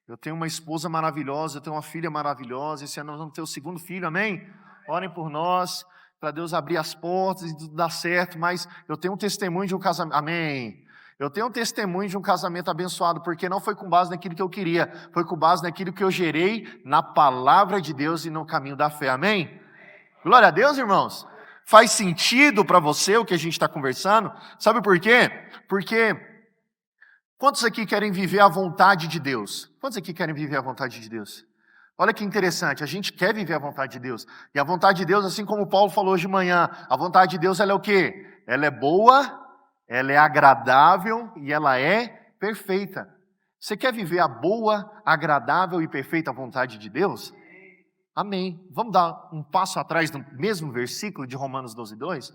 [SPEAKER 1] Eu tenho uma esposa maravilhosa, eu tenho uma filha maravilhosa. Esse ano nós vamos ter o 2º filho, amém? Orem por nós, para Deus abrir as portas e tudo dar certo. Mas eu tenho um testemunho de um casamento, amém? Eu tenho um testemunho de um casamento abençoado, porque não foi com base naquilo que eu queria, foi com base naquilo que eu gerei na palavra de Deus e no caminho da fé, amém? Glória a Deus, irmãos. Faz sentido para você o que a gente está conversando? Sabe por quê? Porque quantos aqui querem viver a vontade de Deus? Quantos aqui querem viver a vontade de Deus? Olha que interessante, a gente quer viver a vontade de Deus. E a vontade de Deus, assim como Paulo falou hoje de manhã, a vontade de Deus ela é o quê? Ela é boa, ela é agradável e ela é perfeita. Você quer viver a boa, agradável e perfeita vontade de Deus? Amém. Vamos dar um passo atrás no mesmo versículo de Romanos 12:2?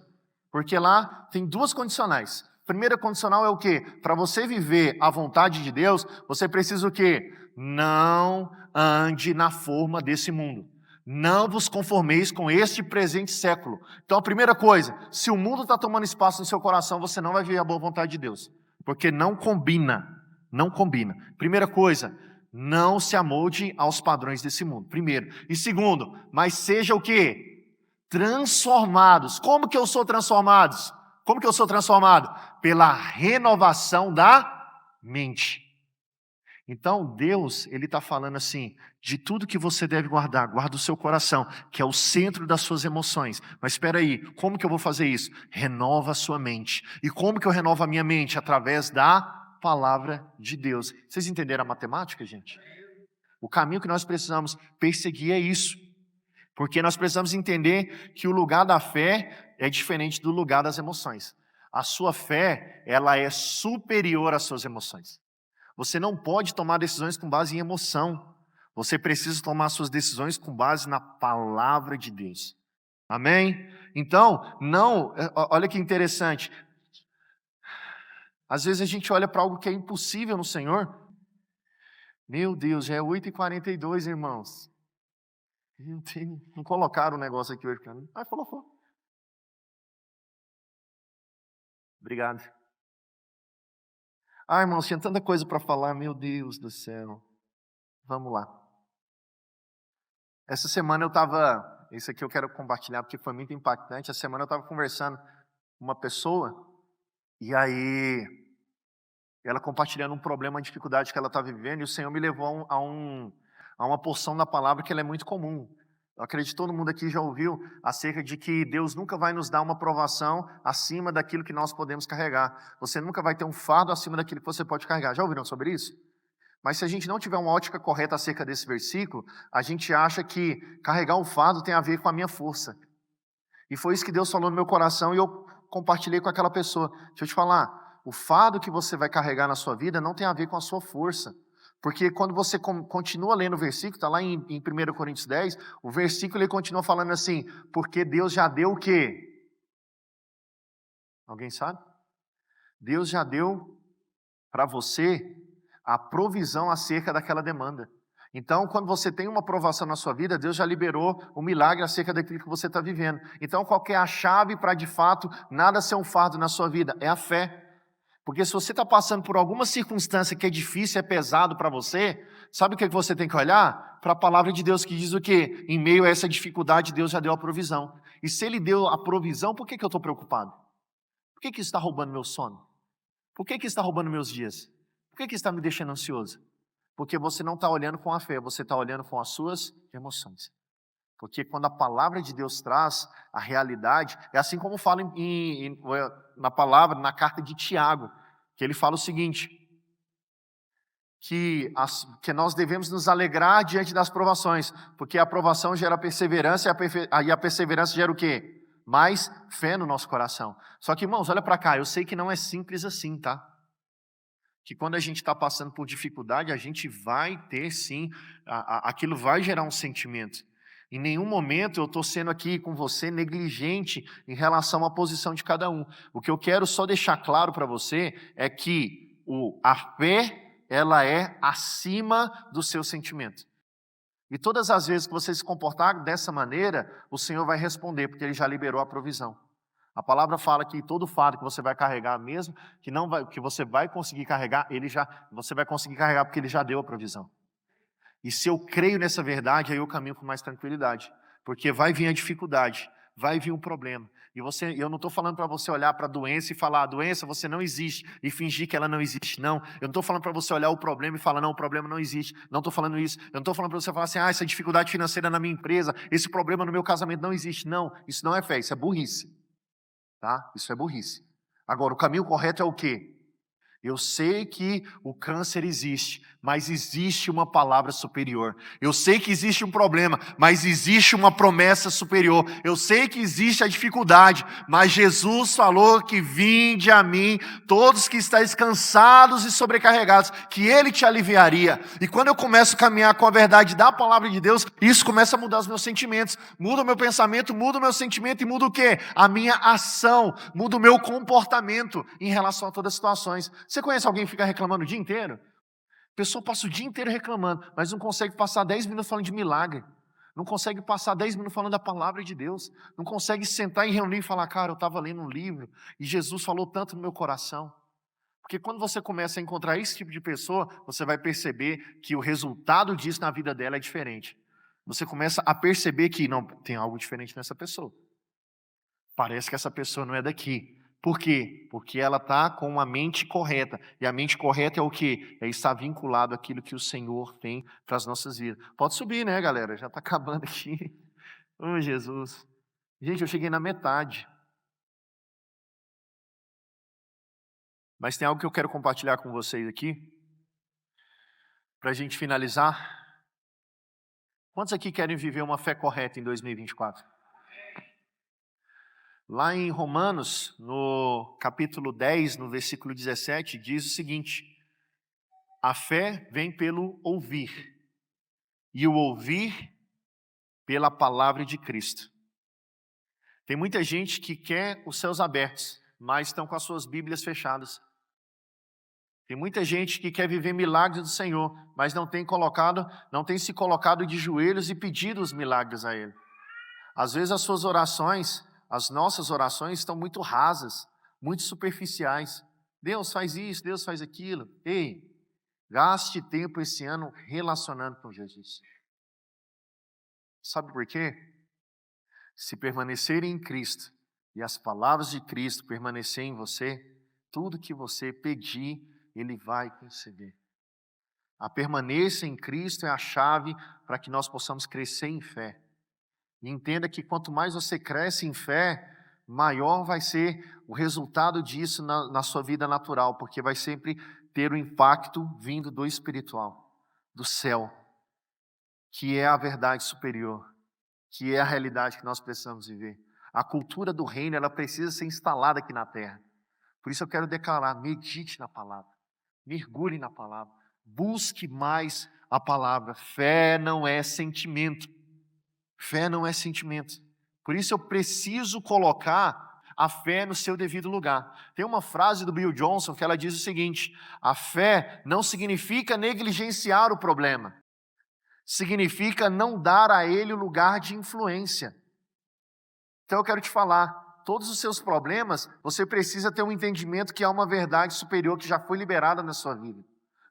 [SPEAKER 1] Porque lá tem 2 condicionais. Primeira condicional é o quê? Para você viver a vontade de Deus, você precisa o quê? Não ande na forma desse mundo. Não vos conformeis com este presente século. Então a primeira coisa, se o mundo está tomando espaço no seu coração, você não vai viver a boa vontade de Deus. Porque não combina. Não combina. Primeira coisa, não se amolde aos padrões desse mundo. Primeiro. E segundo, mas seja o quê? Transformados. Como que eu sou transformados? Como que eu sou transformado? Pela renovação da mente. Então, Deus, Ele está falando assim, de tudo que você deve guardar, guarda o seu coração, que é o centro das suas emoções. Mas espera aí, como que eu vou fazer isso? Renova a sua mente. E como que eu renovo a minha mente? Através da palavra de Deus. Vocês entenderam a matemática, gente? O caminho que nós precisamos perseguir é isso. Porque nós precisamos entender que o lugar da fé é diferente do lugar das emoções. A sua fé, ela é superior às suas emoções. Você não pode tomar decisões com base em emoção. Você precisa tomar suas decisões com base na palavra de Deus. Amém? Então, olha que interessante. Às vezes a gente olha para algo que é impossível no Senhor. Meu Deus, já é 8h42, irmãos. Não colocaram o negócio aqui hoje para mim. Colocou. Obrigado. Irmãos, tinha tanta coisa para falar, meu Deus do céu. Vamos lá. Essa semana eu estava, isso aqui eu quero compartilhar porque foi muito impactante. Essa semana eu estava conversando com uma pessoa e aí ela compartilhando um problema, uma dificuldade que ela estava vivendo e o Senhor me levou a uma porção da palavra que ela é muito comum. Eu acredito que todo mundo aqui já ouviu acerca de que Deus nunca vai nos dar uma provação acima daquilo que nós podemos carregar. Você nunca vai ter um fardo acima daquilo que você pode carregar. Já ouviram sobre isso? Mas se a gente não tiver uma ótica correta acerca desse versículo, a gente acha que carregar o fardo tem a ver com a minha força. E foi isso que Deus falou no meu coração e eu compartilhei com aquela pessoa. Deixa eu te falar, o fardo que você vai carregar na sua vida não tem a ver com a sua força. Porque quando você continua lendo o versículo, está lá em 1 Coríntios 10, o versículo ele continua falando assim, porque Deus já deu o quê? Alguém sabe? Deus já deu para você a provisão acerca daquela demanda. Então, quando você tem uma provação na sua vida, Deus já liberou o milagre acerca daquilo que você está vivendo. Então, qual que é a chave para, de fato, nada ser um fardo na sua vida? É a fé. Porque se você está passando por alguma circunstância que é difícil, é pesado para você, sabe o que você tem que olhar? Para a palavra de Deus que diz o quê? Em meio a essa dificuldade, Deus já deu a provisão. E se Ele deu a provisão, por que eu estou preocupado? Por que isso está roubando meu sono? Por que isso está roubando meus dias? Por que isso está me deixando ansioso? Porque você não está olhando com a fé, você está olhando com as suas emoções. Porque quando a palavra de Deus traz a realidade, é assim como fala na palavra, na carta de Tiago, que ele fala o seguinte, que nós devemos nos alegrar diante das provações, porque a provação gera perseverança e a perseverança gera o quê? Mais fé no nosso coração. Só que, irmãos, olha para cá, eu sei que não é simples assim, tá? Que quando a gente está passando por dificuldade, a gente vai ter sim, aquilo vai gerar um sentimento. Em nenhum momento eu estou sendo aqui com você negligente em relação à posição de cada um. O que eu quero só deixar claro para você é que a fé, ela é acima do seu sentimento. E todas as vezes que você se comportar dessa maneira, o Senhor vai responder, porque Ele já liberou a provisão. A palavra fala que todo fardo que você vai carregar mesmo, que você vai conseguir carregar, você vai conseguir carregar porque Ele já deu a provisão. E se eu creio nessa verdade, aí eu caminho com mais tranquilidade. Porque vai vir a dificuldade, vai vir um problema. E eu não estou falando para você olhar para a doença e falar, doença, você não existe, e fingir que ela não existe. Não, eu não estou falando para você olhar o problema e falar, não, o problema não existe. Não estou falando isso. Eu não estou falando para você falar assim, essa dificuldade financeira na minha empresa, esse problema no meu casamento não existe. Não, isso não é fé, isso é burrice. Tá? Isso é burrice. Agora, o caminho correto é o quê? Eu sei que o câncer existe, mas existe uma palavra superior. Eu sei que existe um problema, mas existe uma promessa superior. Eu sei que existe a dificuldade, mas Jesus falou que vinde a mim todos que estáis cansados e sobrecarregados, que Ele te aliviaria. E quando eu começo a caminhar com a verdade da palavra de Deus, isso começa a mudar os meus sentimentos. Muda o meu pensamento, muda o meu sentimento e muda o quê? A minha ação, muda o meu comportamento em relação a todas as situações. Você conhece alguém que fica reclamando o dia inteiro? A pessoa passa o dia inteiro reclamando, mas não consegue passar 10 minutos falando de milagre. Não consegue passar 10 minutos falando da palavra de Deus. Não consegue sentar em reunião e falar, cara, eu estava lendo um livro e Jesus falou tanto no meu coração. Porque quando você começa a encontrar esse tipo de pessoa, você vai perceber que o resultado disso na vida dela é diferente. Você começa a perceber que não tem algo diferente nessa pessoa. Parece que essa pessoa não é daqui. Por quê? Porque ela está com uma mente correta. E a mente correta é o quê? É estar vinculado àquilo que o Senhor tem para as nossas vidas. Pode subir, né, galera? Já está acabando aqui. Oh, Jesus. Gente, eu cheguei na metade. Mas tem algo que eu quero compartilhar com vocês aqui. Para a gente finalizar. Quantos aqui querem viver uma fé correta em 2024? Lá em Romanos, no capítulo 10, no versículo 17, diz o seguinte: a fé vem pelo ouvir, e o ouvir pela palavra de Cristo. Tem muita gente que quer os céus abertos, mas estão com as suas Bíblias fechadas. Tem muita gente que quer viver milagres do Senhor, mas não tem se colocado de joelhos e pedido os milagres a Ele. Às vezes as suas orações, as nossas orações estão muito rasas, muito superficiais. Deus faz isso, Deus faz aquilo. Ei, gaste tempo esse ano relacionando com Jesus. Sabe por quê? Se permanecerem em Cristo e as palavras de Cristo permanecerem em você, tudo que você pedir, Ele vai conceder. A permanência em Cristo é a chave para que nós possamos crescer em fé. E entenda que quanto mais você cresce em fé, maior vai ser o resultado disso na sua vida natural, porque vai sempre ter o impacto vindo do espiritual, do céu, que é a verdade superior, que é a realidade que nós precisamos viver. A cultura do reino, ela precisa ser instalada aqui na terra. Por isso eu quero declarar, medite na palavra, mergulhe na palavra, busque mais a palavra. Fé não é sentimento. Fé não é sentimento. Por isso eu preciso colocar a fé no seu devido lugar. Tem uma frase do Bill Johnson que ela diz o seguinte: a fé não significa negligenciar o problema, significa não dar a ele o lugar de influência. Então eu quero te falar, todos os seus problemas, você precisa ter um entendimento que há uma verdade superior que já foi liberada na sua vida.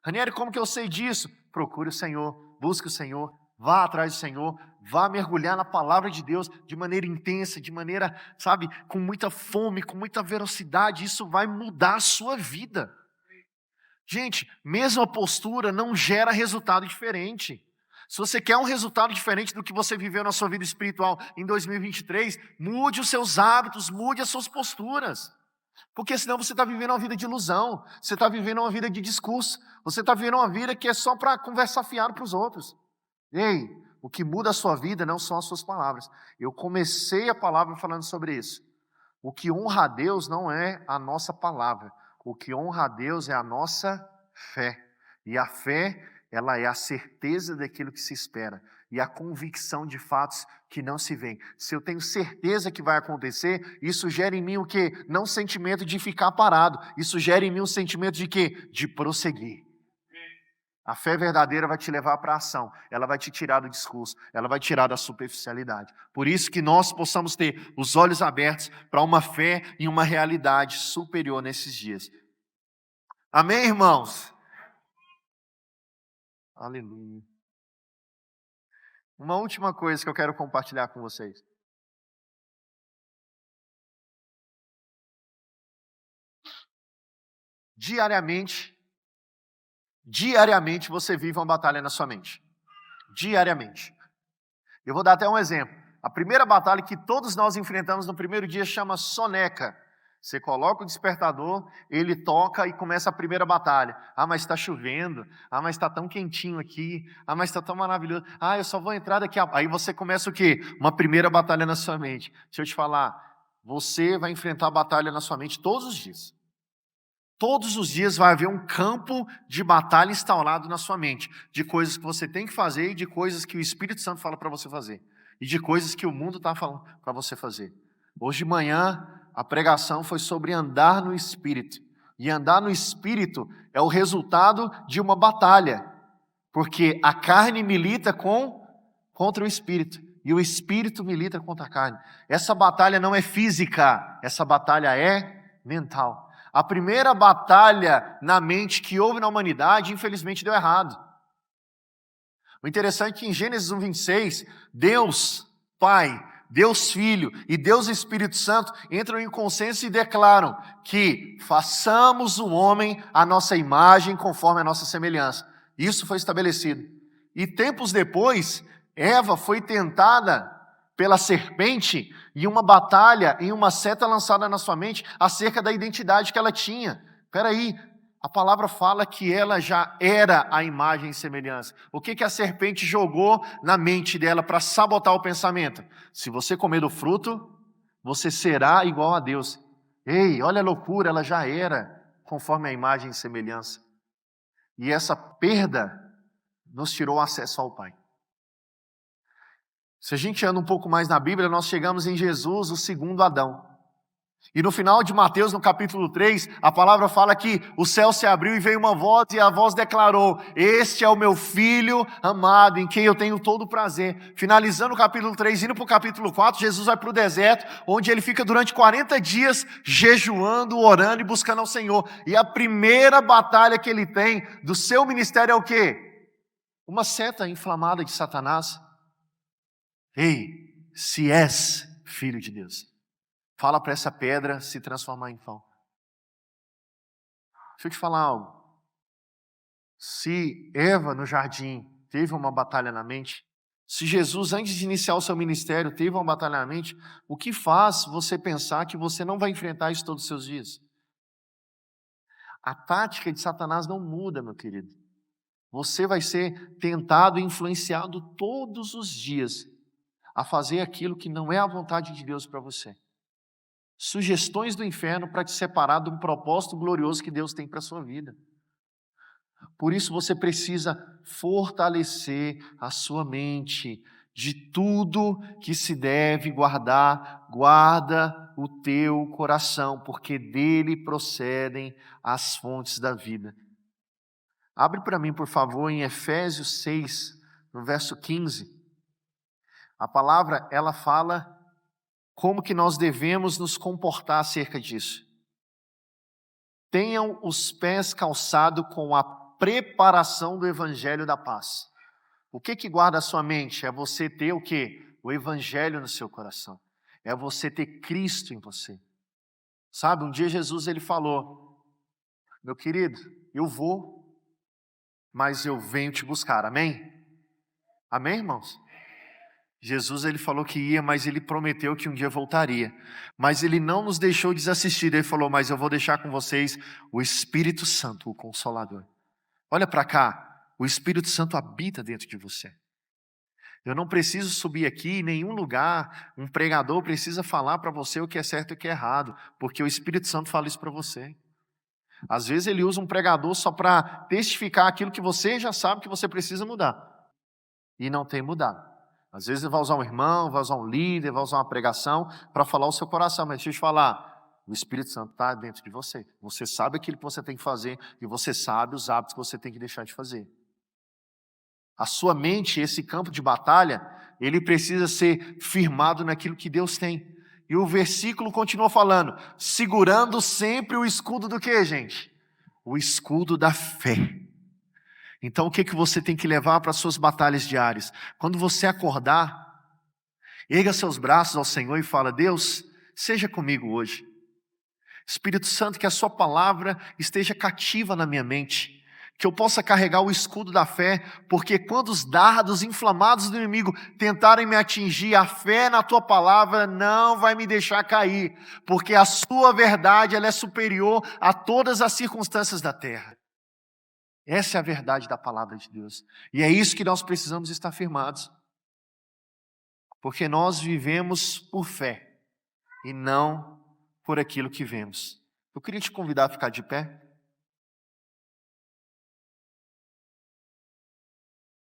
[SPEAKER 1] Ranieri, como que eu sei disso? Procure o Senhor, busque o Senhor, vá atrás do Senhor, vá mergulhar na palavra de Deus de maneira intensa, de maneira, sabe, com muita fome, com muita velocidade. Isso vai mudar a sua vida. Gente, mesma postura não gera resultado diferente. Se você quer um resultado diferente do que você viveu na sua vida espiritual em 2023, mude os seus hábitos, mude as suas posturas. Porque senão você está vivendo uma vida de ilusão, você está vivendo uma vida de discurso, você está vivendo uma vida que é só para conversar fiado para os outros. Ei, o que muda a sua vida não são as suas palavras. Eu comecei a palavra falando sobre isso. O que honra a Deus não é a nossa palavra. O que honra a Deus é a nossa fé. E a fé, ela é a certeza daquilo que se espera e a convicção de fatos que não se veem. Se eu tenho certeza que vai acontecer, isso gera em mim o quê? Não um sentimento de ficar parado. Isso gera em mim um sentimento de quê? De prosseguir. A fé verdadeira vai te levar para a ação, ela vai te tirar do discurso, ela vai tirar da superficialidade. Por isso que nós possamos ter os olhos abertos para uma fé e uma realidade superior nesses dias. Amém, irmãos? Aleluia. Uma última coisa que eu quero compartilhar com vocês. Diariamente você vive uma batalha na sua mente. Diariamente. Eu vou dar até um exemplo. A primeira batalha que todos nós enfrentamos no primeiro dia chama soneca. Você coloca o despertador, ele toca e começa a primeira batalha. Ah, mas está chovendo. Ah, mas está tão quentinho aqui. Ah, mas está tão maravilhoso. Ah, eu só vou entrar daqui a... Aí você começa o quê? Uma primeira batalha na sua mente. Deixa eu te falar, você vai enfrentar a batalha na sua mente todos os dias. Todos os dias vai haver um campo de batalha instaurado na sua mente, de coisas que você tem que fazer e de coisas que o Espírito Santo fala para você fazer, e de coisas que o mundo está falando para você fazer. Hoje de manhã, a pregação foi sobre andar no Espírito, e andar no Espírito é o resultado de uma batalha, porque a carne milita contra o Espírito, e o Espírito milita contra a carne. Essa batalha não é física, essa batalha é mental. A primeira batalha na mente que houve na humanidade, infelizmente, deu errado. O interessante é que em Gênesis 1:26, Deus Pai, Deus Filho e Deus Espírito Santo entram em consenso e declaram que façamos o homem à nossa imagem, conforme a nossa semelhança. Isso foi estabelecido. E tempos depois, Eva foi tentada pela serpente em uma batalha, em uma seta lançada na sua mente acerca da identidade que ela tinha. Espera aí, a palavra fala que ela já era a imagem e semelhança. O que a serpente jogou na mente dela para sabotar o pensamento? Se você comer do fruto, você será igual a Deus. Ei, olha a loucura, ela já era conforme a imagem e semelhança. E essa perda nos tirou acesso ao Pai. Se a gente anda um pouco mais na Bíblia, nós chegamos em Jesus, o segundo Adão. E no final de Mateus, no capítulo 3, a palavra fala que o céu se abriu e veio uma voz, e a voz declarou: este é o meu Filho amado, em quem eu tenho todo o prazer. Finalizando o capítulo 3, indo para o capítulo 4, Jesus vai para o deserto, onde ele fica durante 40 dias jejuando, orando e buscando ao Senhor. E a primeira batalha que ele tem do seu ministério é o quê? Uma seta inflamada de Satanás. Ei, se és filho de Deus, fala para essa pedra se transformar em pão. Deixa eu te falar algo. Se Eva no jardim teve uma batalha na mente, Se Jesus, antes de iniciar o seu ministério, teve um batalha na mente, o que faz você pensar que você não vai enfrentar isso todos os seus dias? A tática de Satanás não muda, meu querido. Você vai ser tentado e influenciado todos os dias a fazer aquilo que não é a vontade de Deus para você. Sugestões do inferno para te separar de um propósito glorioso que Deus tem para a sua vida. Por isso você precisa fortalecer a sua mente de tudo que se deve guardar, guarda o teu coração, porque dele procedem as fontes da vida. Abre para mim, por favor, em Efésios 6, no verso 15. A palavra, ela fala como que nós devemos nos comportar acerca disso. Tenham os pés calçados com a preparação do evangelho da paz. O que guarda a sua mente? É você ter o quê? O evangelho no seu coração. É você ter Cristo em você. Sabe, um dia Jesus ele falou: meu querido, eu vou, mas eu venho te buscar. Amém? Amém, irmãos? Jesus ele falou que ia, mas ele prometeu que um dia voltaria. Mas ele não nos deixou desassistir. Ele falou: mas eu vou deixar com vocês o Espírito Santo, o Consolador. Olha para cá, o Espírito Santo habita dentro de você. Eu não preciso subir aqui em nenhum lugar, um pregador precisa falar para você o que é certo e o que é errado, porque o Espírito Santo fala isso para você. Às vezes ele usa um pregador só para testificar aquilo que você já sabe que você precisa mudar, e não tem mudado. Às vezes ele vai usar um irmão, vai usar um líder, vai usar uma pregação para falar o seu coração, mas deixa eu te falar, o Espírito Santo está dentro de você. Você sabe aquilo que você tem que fazer e você sabe os hábitos que você tem que deixar de fazer. A sua mente, esse campo de batalha, ele precisa ser firmado naquilo que Deus tem. E o versículo continua falando, segurando sempre o escudo do quê, gente? O escudo da fé. Então o que você tem que levar para as suas batalhas diárias? Quando você acordar, erga seus braços ao Senhor e fala: Deus, seja comigo hoje. Espírito Santo, que a sua palavra esteja cativa na minha mente, que eu possa carregar o escudo da fé, porque quando os dardos inflamados do inimigo tentarem me atingir, a fé na tua palavra não vai me deixar cair, porque a sua verdade ela é superior a todas as circunstâncias da terra. Essa é a verdade da palavra de Deus, e é isso que nós precisamos estar firmados, porque nós vivemos por fé, e não por aquilo que vemos. Eu queria te convidar a ficar de pé.